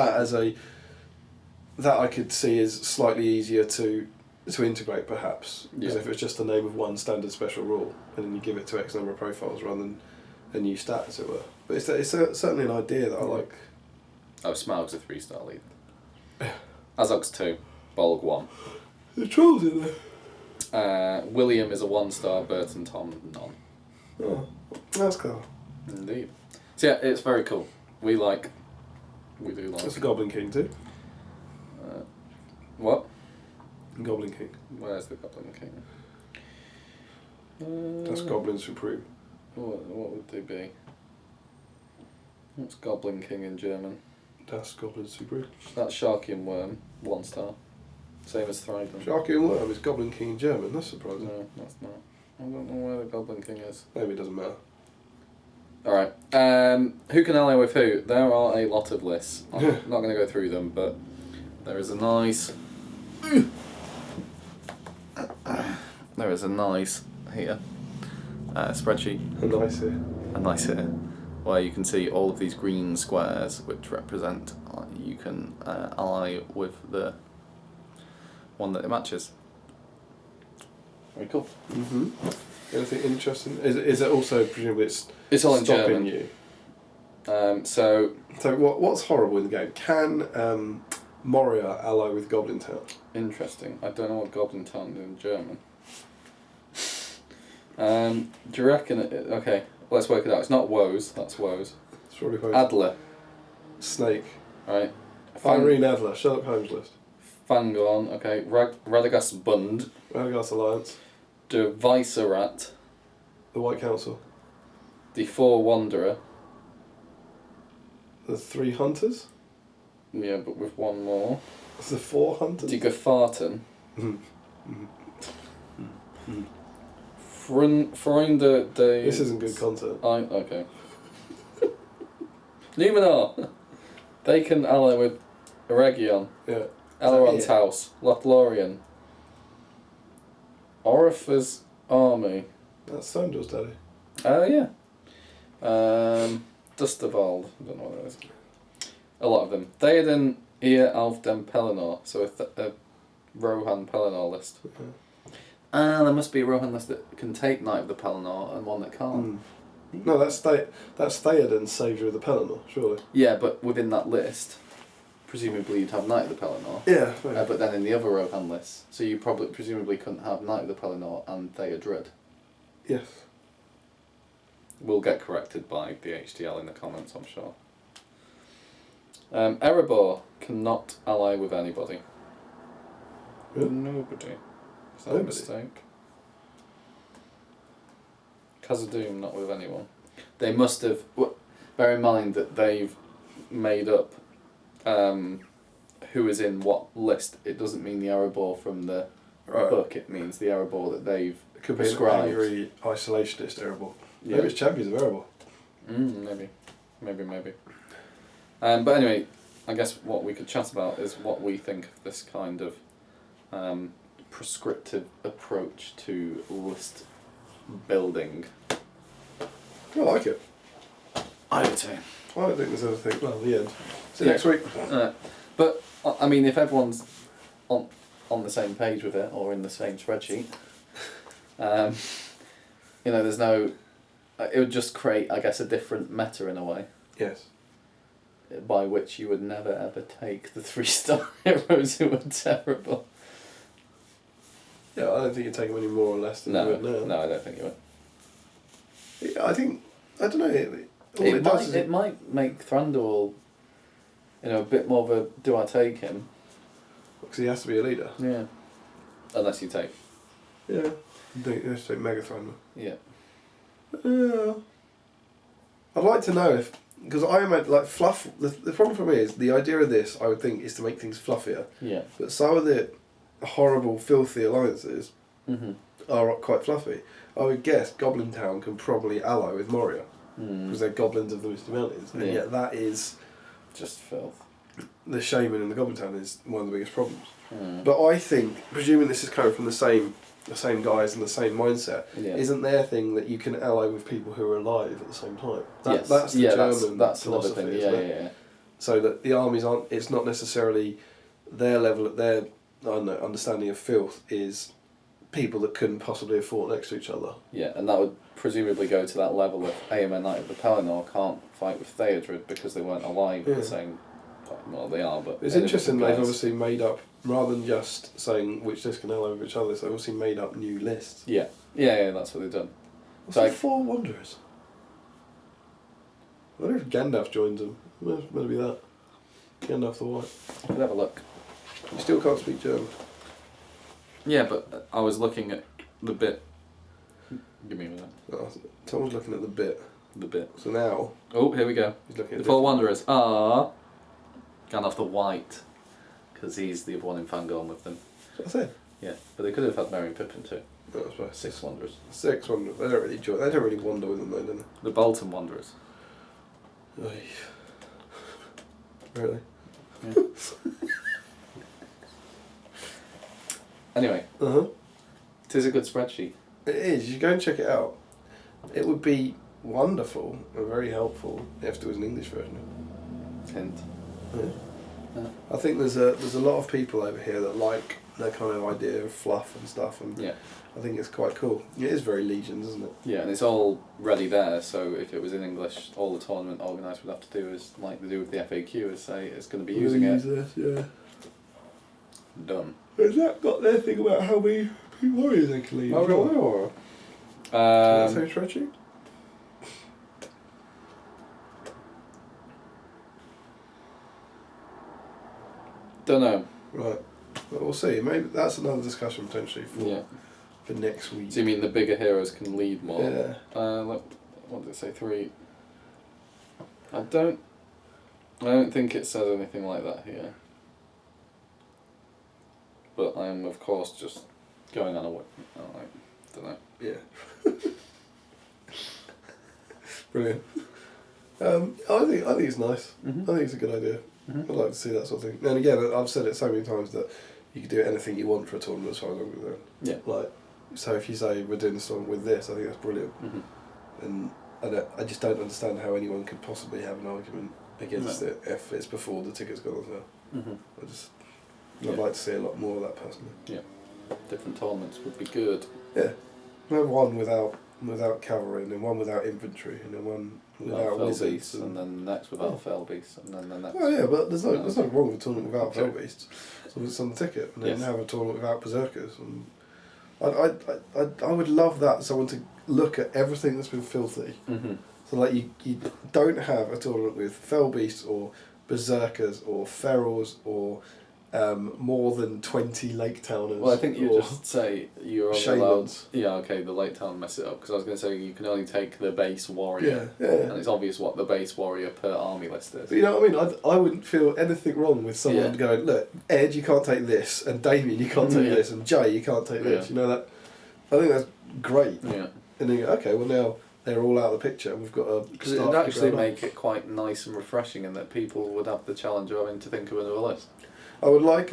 that I could see is slightly easier to integrate perhaps. Because if it's just the name of one standard special rule and then you give it to X number of profiles rather than a new stat, as it were. But it's certainly an idea that I like. Oh, Smaug's a 3-star leader. Azog's 2. Bolg 1. The trolls in there. William is a 1-star, Bert and Tom none. Oh, that's clever. Indeed. So yeah, it's very cool. We do like. That's a Goblin King too. What? Goblin King. Where's the Goblin King? That's Goblin Supreme. What would they be? What's Goblin King in German? Das Goblin Supreme. That's Sharky and Worm, 1-star. Same as Thryden. Sharky and Worm is Goblin King in German. That's surprising. No, that's not. I don't know where the Goblin King is. Maybe it doesn't matter. Alright. Who can ally with who? There are a lot of lists. I'm not going to go through them, but there is a nice here spreadsheet. A nice here, where you can see all of these green squares which represent you can ally with the one that it matches. Very cool. Mm-hmm. Anything interesting? Is it also presumably it's all in stopping German. you? So what's horrible in the game? Can Moria ally with Goblin Town? interesting. I don't know what Goblin Town is in German. Do you reckon? Okay, let's work it out. It's not woes. That's woes. It's probably close. Adler, Snake. right? Irene Adler. Sherlock Holmes list. Fangorn. Okay. Radagast Bund. Radagast Alliance. De Vicerat. The White Council. The Four Wanderer. The Three Hunters. Yeah, but with one more. The Four Hunters. Die Gefahrten. Freunde de... This isn't good content. Okay. Numenor. They can ally with Eregion. Yeah. Elrond's house. Lothlorien. Orifa's army. That's Stonedoor's daddy. Oh yeah. Dusterwald. I don't know what that is. A lot of them. Theoden, Ear, Alfden, Pelennor. So a Rohan Pelennor list. Okay. There must be a Rohan list that can take Knight of the Pelennor and one that can't. No, that's Theoden's Saviour of the Pelennor, surely. Yeah, but within that list, presumably you'd have Knight of the Pelennor. Yeah. But then in the other Rohan list, so you presumably couldn't have Knight of the Pelennor and Theodred. Yes. Will get corrected by the HTL in the comments, I'm sure. Erebor cannot ally with anybody. Really? Nobody. Is that a Nobody? mistake? Khazad-dûm not with anyone. They must have... bear in mind that they've made up who is in what list. It doesn't mean the Erebor from the book, it means the Erebor that they've It could be prescribed. an angry isolationist Erebor. Yeah. Maybe it's Champions of Erebor. Maybe. But anyway, I guess what we could chat about is what we think of this kind of prescriptive approach to list building. I like it. I do too. I don't think there's anything. Well, the end. See you next week. But I mean, if everyone's on the same page with it or in the same spreadsheet, there's no. It would just create, I guess, a different meta in a way. Yes. By which you would never ever take the 3-star heroes who are terrible. Yeah, I don't think you'd take them any more or less than you would now. No, I don't think you would. Yeah, I don't know. It might make Thranduil, a bit more of a do I take him? Because he has to be a leader. Yeah. Unless you take. Yeah. You have to take Megathron. Yeah. Yeah. I'd like to know if, because I imagine like fluff. The problem for me is the idea of this. I would think is to make things fluffier. Yeah. But some of the horrible, filthy alliances Mm-hmm. are quite fluffy. I would guess Goblin Town can probably ally with Moria because they're goblins of the Misty Mountains, and yet that is just filth. The shaman in the Goblin Town is one of the biggest problems. But I think, presuming this is coming from the same guys and the same mindset, isn't their thing that you can ally with people who are alive at the same time? Yes. That's the German that's philosophy, another thing. isn't it? Yeah. So that the armies aren't. It's not necessarily their level. Their understanding of filth is people that couldn't possibly have fought next to each other. Yeah, and that would presumably go to that level of Eowyn Knight of the Pelennor can't fight with Theodred because they weren't alive at the same. Well, they are, but it's interesting. They've obviously made up, rather than just saying which lists can ally with each other. They've obviously made up new lists. Yeah, that's what they've done. What's the 4 Wanderers? I wonder if Gandalf joins them. Maybe that. Gandalf the White. We'll have a look. You still can't speak German. Yeah, but I was looking at the bit. Give me a minute. Tom's looking at the bit. The bit. So now. Oh, here we go. He's looking at the 4 Wanderers are Gandalf the White, because he's the other one in Fangorn with them. That's what I said. Yeah, but they could have had Merry and Pippin too. No, that's right. 6 Wanderers. 6 Wanderers. They don't really join. They don't really wander with them though, do The Bolton Wanderers. they? Really? Yeah. Anyway, it is a good spreadsheet. It is. You go and check it out. It would be wonderful and very helpful if there was an English version. Hint. Yeah. I think there's a lot of people over here that like that kind of idea of fluff and stuff, and I think it's quite cool. It is very Legions, isn't it? Yeah, and it's all ready there. So if it was in English, all the tournament organisers would have to do is like they do with the FAQ, is say it's going to be using it. This, yeah. Done. Has that got their thing about how many warriors they can lead? Oh, really? Or Is that the same spreadsheet? don't know. Right. Well, we'll see. Maybe that's another discussion potentially for next week. So you mean the bigger heroes can lead more? Yeah. What did it say? 3. I don't think it says anything like that here. But I am of course just going on a don't know. Yeah. Brilliant. I think it's nice. I think it's a good idea. I'd like to see that sort of thing. And again, I've said it so many times that you can do anything you want for a tournament as far as I'm concerned. Yeah. Like, so if you say we're doing this tournament with this, I think that's brilliant. And I just don't understand how anyone could possibly have an argument against it if it's before the ticket's gone on sale. I'd like to see a lot more of that personally. Yeah. Different tournaments would be good. Yeah. Have one without cavalry, and then one without infantry, and then one without fell wizards, beasts, and then the next without fell beasts, and then the next. Oh yeah, but there's nothing wrong with a tournament without fell beasts. So it's on the ticket, and then have a tournament without berserkers. And I would love that, someone to look at everything that's been filthy. So like you don't have a tournament with fell beasts or berserkers or ferals or more than 20 Lake Towners. Well, I think you just say you're only allowed. Shamans. Yeah, okay, the Lake Town mess it up because I was going to say you can only take the base warrior. Yeah. And it's obvious what the base warrior per army list is. But you know what I mean? I wouldn't feel anything wrong with someone going, look, Ed, you can't take this, and Damian, you can't take this, and Jay, you can't take this. You know that? I think that's great. Yeah. And then you go, okay, well now they're all out of the picture, and we've got a. Because it would actually make it quite nice and refreshing, in that people would have the challenge of having to think of another list. I would like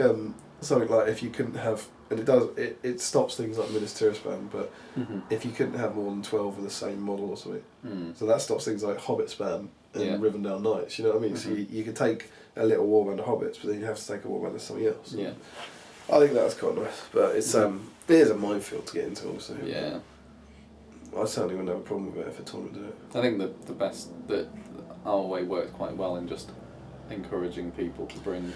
something like if you couldn't have, and it stops things like Ministerial Spam, but if you couldn't have more than 12 of the same model or something, so that stops things like Hobbit Spam and Rivendell Knights. You know what I mean? So you could take a little warband of hobbits, but then you have to take a warband of something else. Yeah. I think that's quite nice, but it's it is a minefield to get into, obviously. Yeah. I certainly wouldn't have a problem with it if a tournament did it. I think that our way worked quite well in just encouraging people to bring.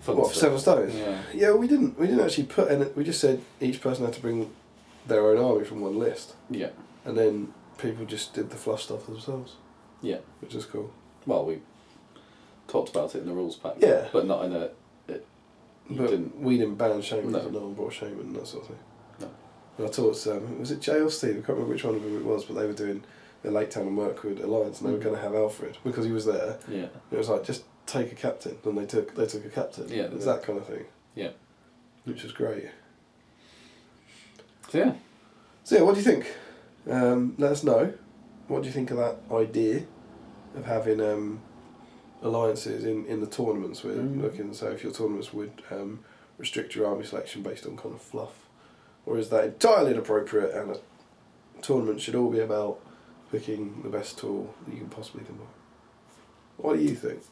What, for 7 stones? Yeah. Yeah, we didn't actually put in it. We just said each person had to bring their own army from one list. Yeah. And then people just did the fluff stuff themselves. Yeah. Which is cool. Well, we talked about it in the rules pack. Yeah. But not in a. We didn't ban shamans, No. and no one brought shaman and that sort of thing. No. And I taught was it Jay or Steve? I can't remember which one of them it was, but they were doing the Lake Town and Mirkwood alliance, and they were going to have Alfred because he was there. Yeah. It was like, just take a captain, and they took a captain. Yeah, it's that kind of thing. Yeah. Which was great. So yeah, what do you think? Let us know. What do you think of that idea of having alliances in the tournaments? With looking, so if your tournaments would restrict your army selection based on kind of fluff, or is that entirely inappropriate and a tournament should all be about picking the best tool that you can possibly combine? What do you think?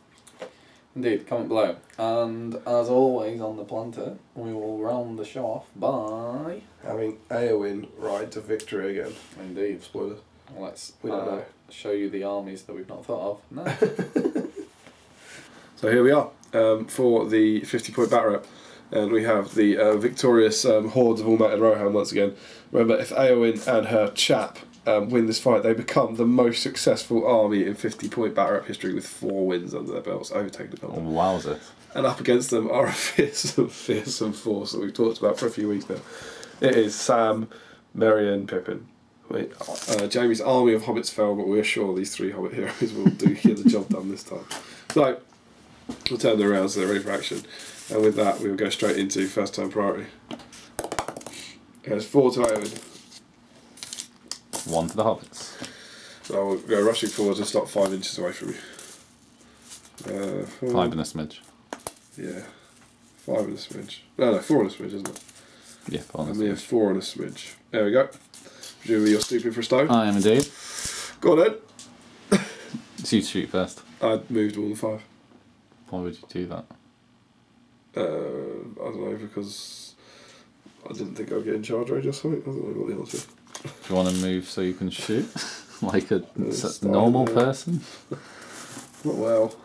Indeed, comment below. And as always on the Palantir, we will round the show off by having Eowyn ride to victory again. Indeed. Spoilers. Well, let's We don't know. show you the armies that we've not thought of. No. So here we are for the 50-point bat rep, and we have the victorious hordes of all-mounted Rohan once again. Remember, if Eowyn and her chap win this fight, they become the most successful army in 50-point bat rep history with 4 wins under their belts, overtaking the Palantir. Wowza. And up against them are a fearsome force that we've talked about for a few weeks now. It is Sam, Merry, Pippin. Jamie's army of hobbits fell, but we're sure these 3 hobbit heroes will get the job done this time. So, we'll turn them around so they're ready for action. And with that, we will go straight into first turn priority. There's 4 to Eowyn. 1 to the hobbits. So I'll go rushing forward and stop 5 inches away from you. 4, 5 and a smidge. Yeah. 5 and a smidge. No, 4 and a smidge, isn't it? Yeah, And me a 4 and a smidge. There we go. Presumably you're stupid for a stone. I am indeed. Go on then. It's you to shoot first. I moved all the 5. Why would you do that? I don't know, because I didn't think I'd get in charge range or something. I don't know what the answer is. Do you want to move so you can shoot? Like a It's normal fine, person? Not well.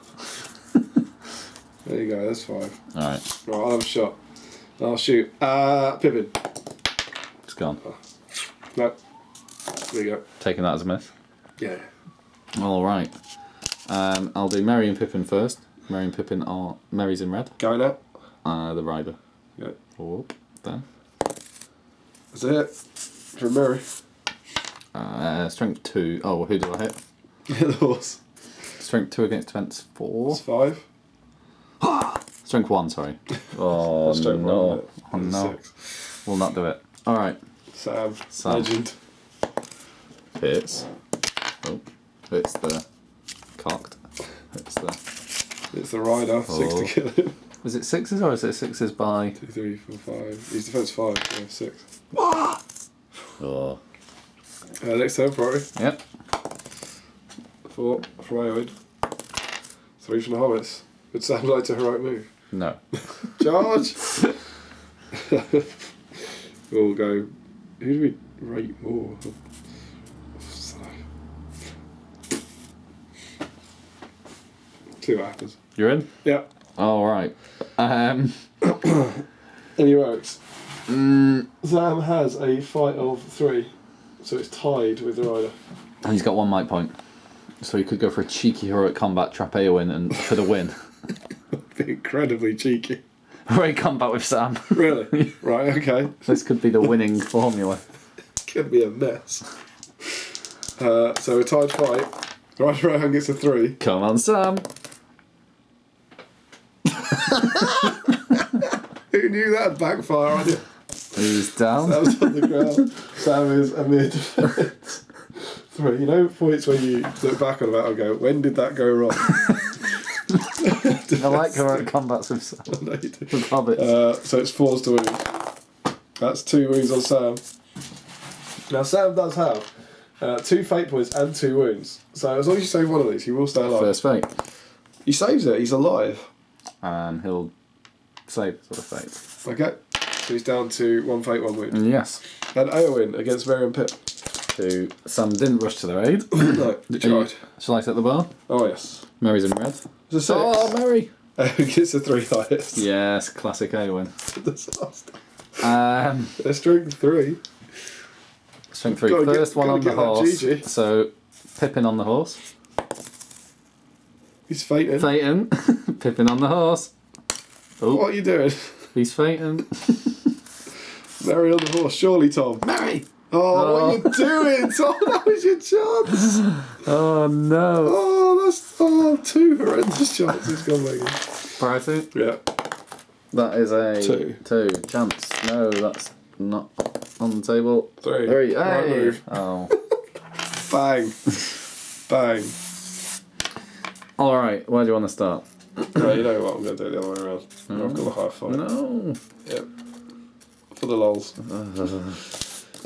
There you go, that's 5. Alright, Right, I'll have a shot. I'll shoot. Pippin. it's gone. No. There you go. Taking that as a miss. Yeah. Alright. I'll do Merry and Pippin first. Merry and Pippin are... Merry's in red. Going out. The rider. Yeah. Oh, there. That's it. For Mary. Strength 2. Oh, who did I hit? The horse. Strength 2 against defense 4. That's 5. Strength 1, sorry. Oh, Strength no. one, Oh, no. 6. Will not do it. Alright. Sam. Sam. Legend. Hits. Oh, hits the cocked. Hits the... It's the rider. 6 to kill him. Is it 6s or is it 6s by... 2, 3, 4, 5. He's defense 5. Yeah, 6. Oh. Next turn, priority. Yep. 4 from Eowyn. 3 from the hobbits. Would Sam like a heroic move? No. Charge! We'll go. Who do we rate more? See what happens. You're in? Yeah. Alright. Any heroics? Sam has a fight of 3, so it's tied with the rider. And he's got 1 might point. So he could go for a cheeky heroic combat, trap Eowyn and for the win. Incredibly cheeky. Heroic combat with Sam. Really? Right, okay. This could be the winning formula. Could be a mess. So a tied fight. Rider Rohan gets a 3. Come on, Sam. Who knew that'd backfire on you? He's down. Sam's on the ground. Sam is a mid. 3. You know points where you look back on that and go, when did that go wrong? I like heroic combats with Sam. I know you do. With hobbits. So it's 4s to wound. That's 2 wounds on Sam. Now Sam does have 2 fate points and 2 wounds. So as long as you save one of these, he will stay alive. First fate. He saves it, he's alive. And he'll save the fate. Okay. So he's down to 1 fate, 1 wound. Yes. And Eowyn against Merry and Pip. Who Sam didn't rush to their aid. No, they tried. Shall I set the bar? Oh yes. Mary's in red. It's a 6. Oh, Mary! Eowyn gets a 3 highest. Yes, classic Eowyn. Disaster. Strength Strength 3. 3. Gotta First one on get the that horse. GG. So, Pippin on the horse. He's fainting. Phaeton. Pippin on the horse. Oh, What are you doing? he's Phaeton. Mary on the horse, surely, Tom. Mary! Oh, what are you doing, Tom? That was your chance. Oh no. Oh, that's 2 horrendous chances gone, Megan. Priority? Yeah. That is a 2. Chance. No, that's not on the table. 3. 3. Right Hey. move. Oh. Bang. Bang. Alright, where do you want to start? No, you know what? I'm going to do it the other way around. I've got the high 5. No. Yep. For the lols. Come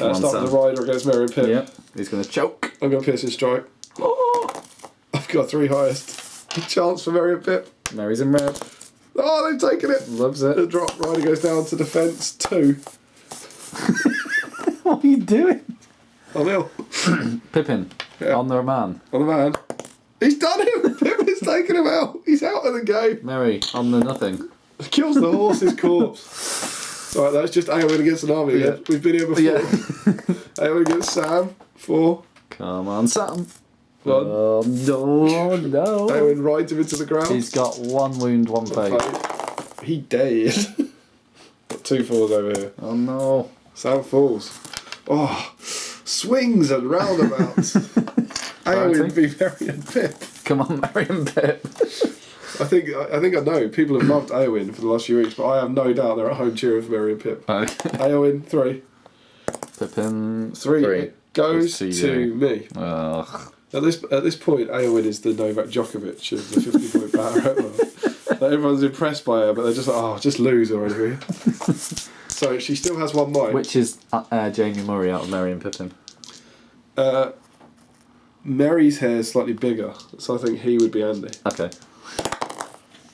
on, Start Sam. with the rider against Mary and Pip. Yep, he's going to choke. I'm going to pierce his strike. Oh. I've got 3 highest. A chance for Mary and Pip. Mary's in red. Oh, they've taken it. Loves The it. drop rider goes down to defence 2. What are you doing? Oh, nil. Pippin. Yeah. On the man. On the man. He's done him. Pip has taken him out. He's out of the game. Mary. On the nothing. Kills the horse's corpse. Right, that's just Eowyn against an army again. Yeah. We've been here before. Yeah. Eowyn against Sam. 4. Come on, Sam. 1. Oh, no, no. Eowyn rides him into the ground. He's got 1 wound, 1 fate. He dead. Got 2 falls over here. Oh no. Sam falls. Oh, swings and roundabouts. Eowyn be Merry and Pip. Come on, Mary and Pip. I think I know people have loved Eowyn for the last few weeks, but I have no doubt they're at home cheering for Merry and Pip. Okay. Eowyn 3. Pippin 3 goes Goes to you. me. Ugh. At this point, Eowyn is the Novak Djokovic of the 50-point power. Like, everyone's impressed by her, but they're just like, oh, just lose already. So she still has one might. Which is Jamie Murray out of Merry and Pippin? Mary's hair is slightly bigger, so I think he would be Andy. Okay.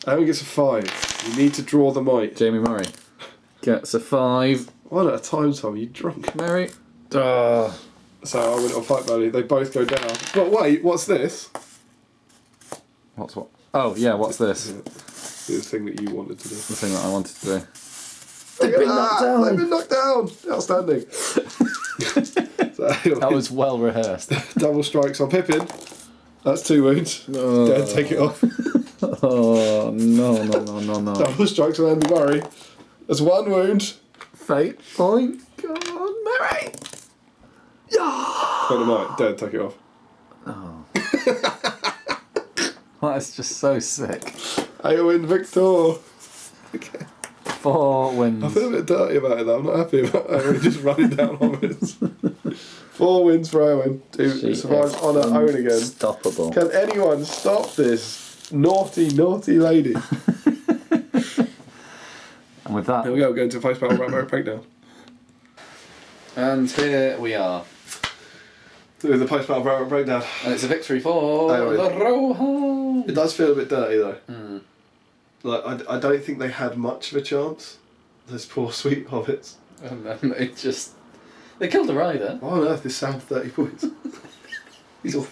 Owen gets a 5. You need to draw the might. Jamie Murray gets a 5. One at a time, Tom. You drunk. Mary. So I went on fight value. They both go down. But wait, what's this? What's what? Oh yeah, what's this? The thing that you wanted to do. The thing that I wanted to do. They've been knocked down. They've been knocked down. Outstanding. That was well rehearsed. Double strikes on Pippin. That's 2 wounds. Dad, take it off. Oh no. Double strikes on Andy Murray. That's 1 wound. Fate point. Come on, Mary. Yeah. Dynamite. Dad, take it off. Oh. That's just so sick. Eowyn Victor. Okay. 4 wins. I feel a bit dirty about it though. I'm not happy about Eowyn just running down hobbits. 4 wins for Eowyn. Who survives on her own again. Unstoppable. Can anyone stop this naughty, naughty lady? And with that, Here we go. We're going to post-battle round breakdown. and here we are. With the post-battle round breakdown. And it's a victory for Eowyn. the Rohan. It does feel a bit dirty though. Mm. Like I don't think they had much of a chance. Those poor sweet hobbits. And then they killed a rider. Why on earth is Sam 30 points? He's awful.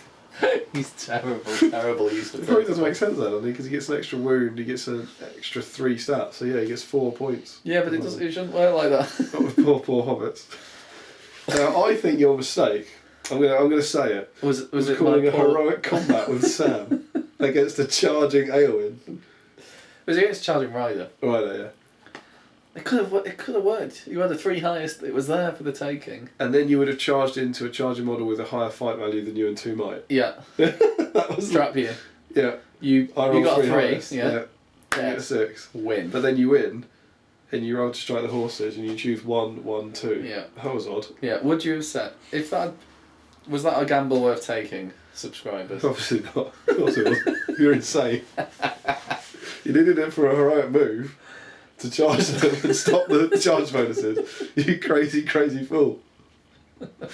He's terrible use It probably doesn't make sense though, doesn't he? Because he gets an extra wound, he gets an extra 3 stats. So yeah, he gets 4 points. Yeah, but it shouldn't work like that. Not with poor hobbits. Now I think your mistake. I'm gonna say it. Was it calling my a poor- heroic combat with Sam against a charging Eowyn. Was it against Charging Rider? Right there, yeah. It could have worked. You had the 3 highest. It was there for the taking. And then you would have charged into a charging model with a higher fight value than you and 2 might. Yeah. That was Strap you. Yeah. You rolled got a 3. highest, Yeah. You get a 6. Win. But then you win, and you roll to strike the horses, and you choose 1, 1, 2. Yeah. That was odd. Yeah. Would you have said if that was that a gamble worth taking? Subscribers. Obviously not. Of course it wasn't. You're insane. You needed it for a heroic move to charge them and stop the charge bonuses. You crazy, crazy fool.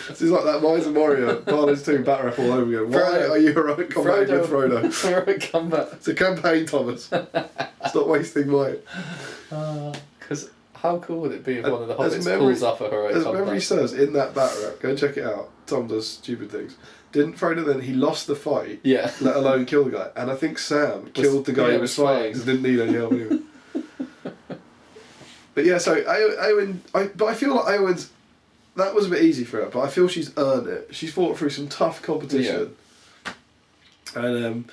This is like that Miser Moria, Barlows 2 bat rep all over again. Why Frodo. are you heroic combating with Frodo? Heroic combat. It's a campaign, Thomas. Stop wasting mine. Because how cool would it be if one of the As hobbits memory- pulls off a heroic As combat? memory serves, in that bat rep, go and check it out. Tom does stupid things. Didn't Frodo then, he lost the fight, Yeah. let alone kill the guy. And I think Sam killed the guy yeah, who was fighting because didn't need any help anyway. But yeah, so Eowyn, but I feel like Eowyn's, that was a bit easy for her, but I feel she's earned it. She's fought through some tough competition. Yeah. And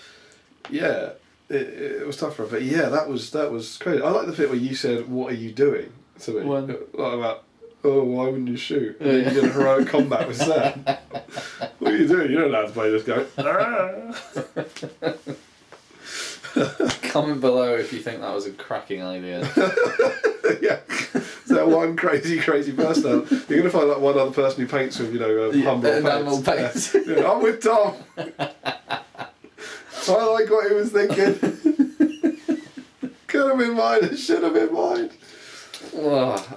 yeah, it was tough for her. But yeah, that was crazy. I like the bit where you said, "What are you doing?" to me. When? Like about, oh, why wouldn't you shoot? And Yeah. then you did a heroic combat with Sam. What are you doing? You're not allowed to play this game. Comment below if you think that was a cracking idea. Yeah. So one crazy person out. You're going to find like one other person who paints with, humble enamel paints. paints. Yeah, I'm with Tom. I like what he was thinking. Could have been mine, it should have been mine.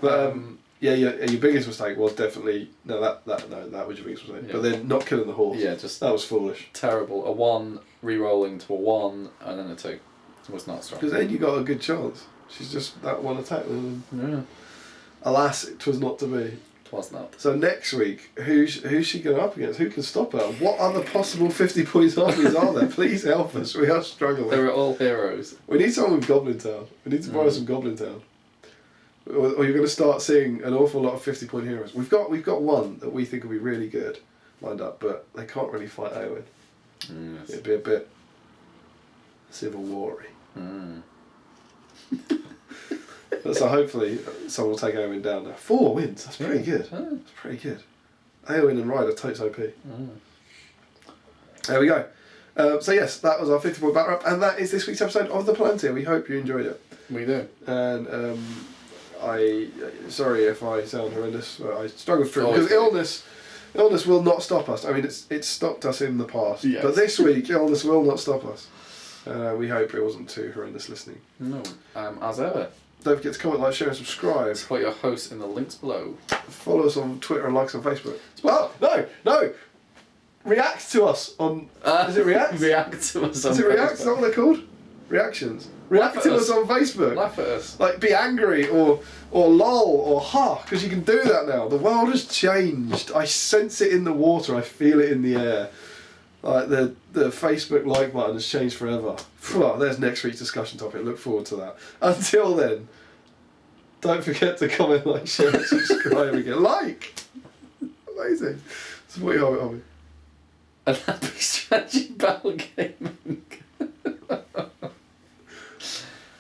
But yeah, your biggest mistake was definitely that was your biggest mistake. Yeah. But then not killing the horse. Yeah, just that was foolish. terrible. A 1 re-rolling to a 1 and then a 2 was not strong. Because then you got a good chance. She's just that one attack. Yeah, Alas, it was not to be. it was not. So next week, who's she going up against? Who can stop her? What other possible 50 points armies are there? Please help us. We are struggling. They were all heroes. We need someone with Goblin Town. We need to borrow some Goblin Town. Or you're going to start seeing an awful lot of 50-point heroes. We've got one that we think will be really good lined up, but they can't really fight Eowyn. Yes. It'd be a bit Civil War-y. So hopefully someone will take Eowyn down now. 4 wins. That's pretty good. Oh. That's pretty good. Eowyn and Ryder, totes OP. There we go. So yes, that was our 50-point battle up, and that is this week's episode of the Palantir. We hope you enjoyed it. We do. And sorry if I sound horrendous. I struggle through Always because illness will not stop us. I mean, it's stopped us in the past, Yes. but this week illness will not stop us. We hope it wasn't too horrendous listening. No. As ever, Don't forget to comment, like, share and subscribe. Support your host in the links below. Follow us on Twitter and like us on Facebook. Well, no! React to us on... is it React? React to us on Is it React? Is Facebook. that what they're called? Reactions. React Laugh to at us on Facebook. Laugh at us. Like, be angry or lol or ha, because you can do that now. The world has changed. I sense it in the water. I feel it in the air. Like, the Facebook like button has changed forever. Well, there's next week's discussion topic. Look forward to that. Until then, don't forget to comment, like, share and subscribe again. Like! Amazing. Support your hobby. And happy strategy battle gaming.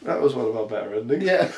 That was one of our better endings. Yeah.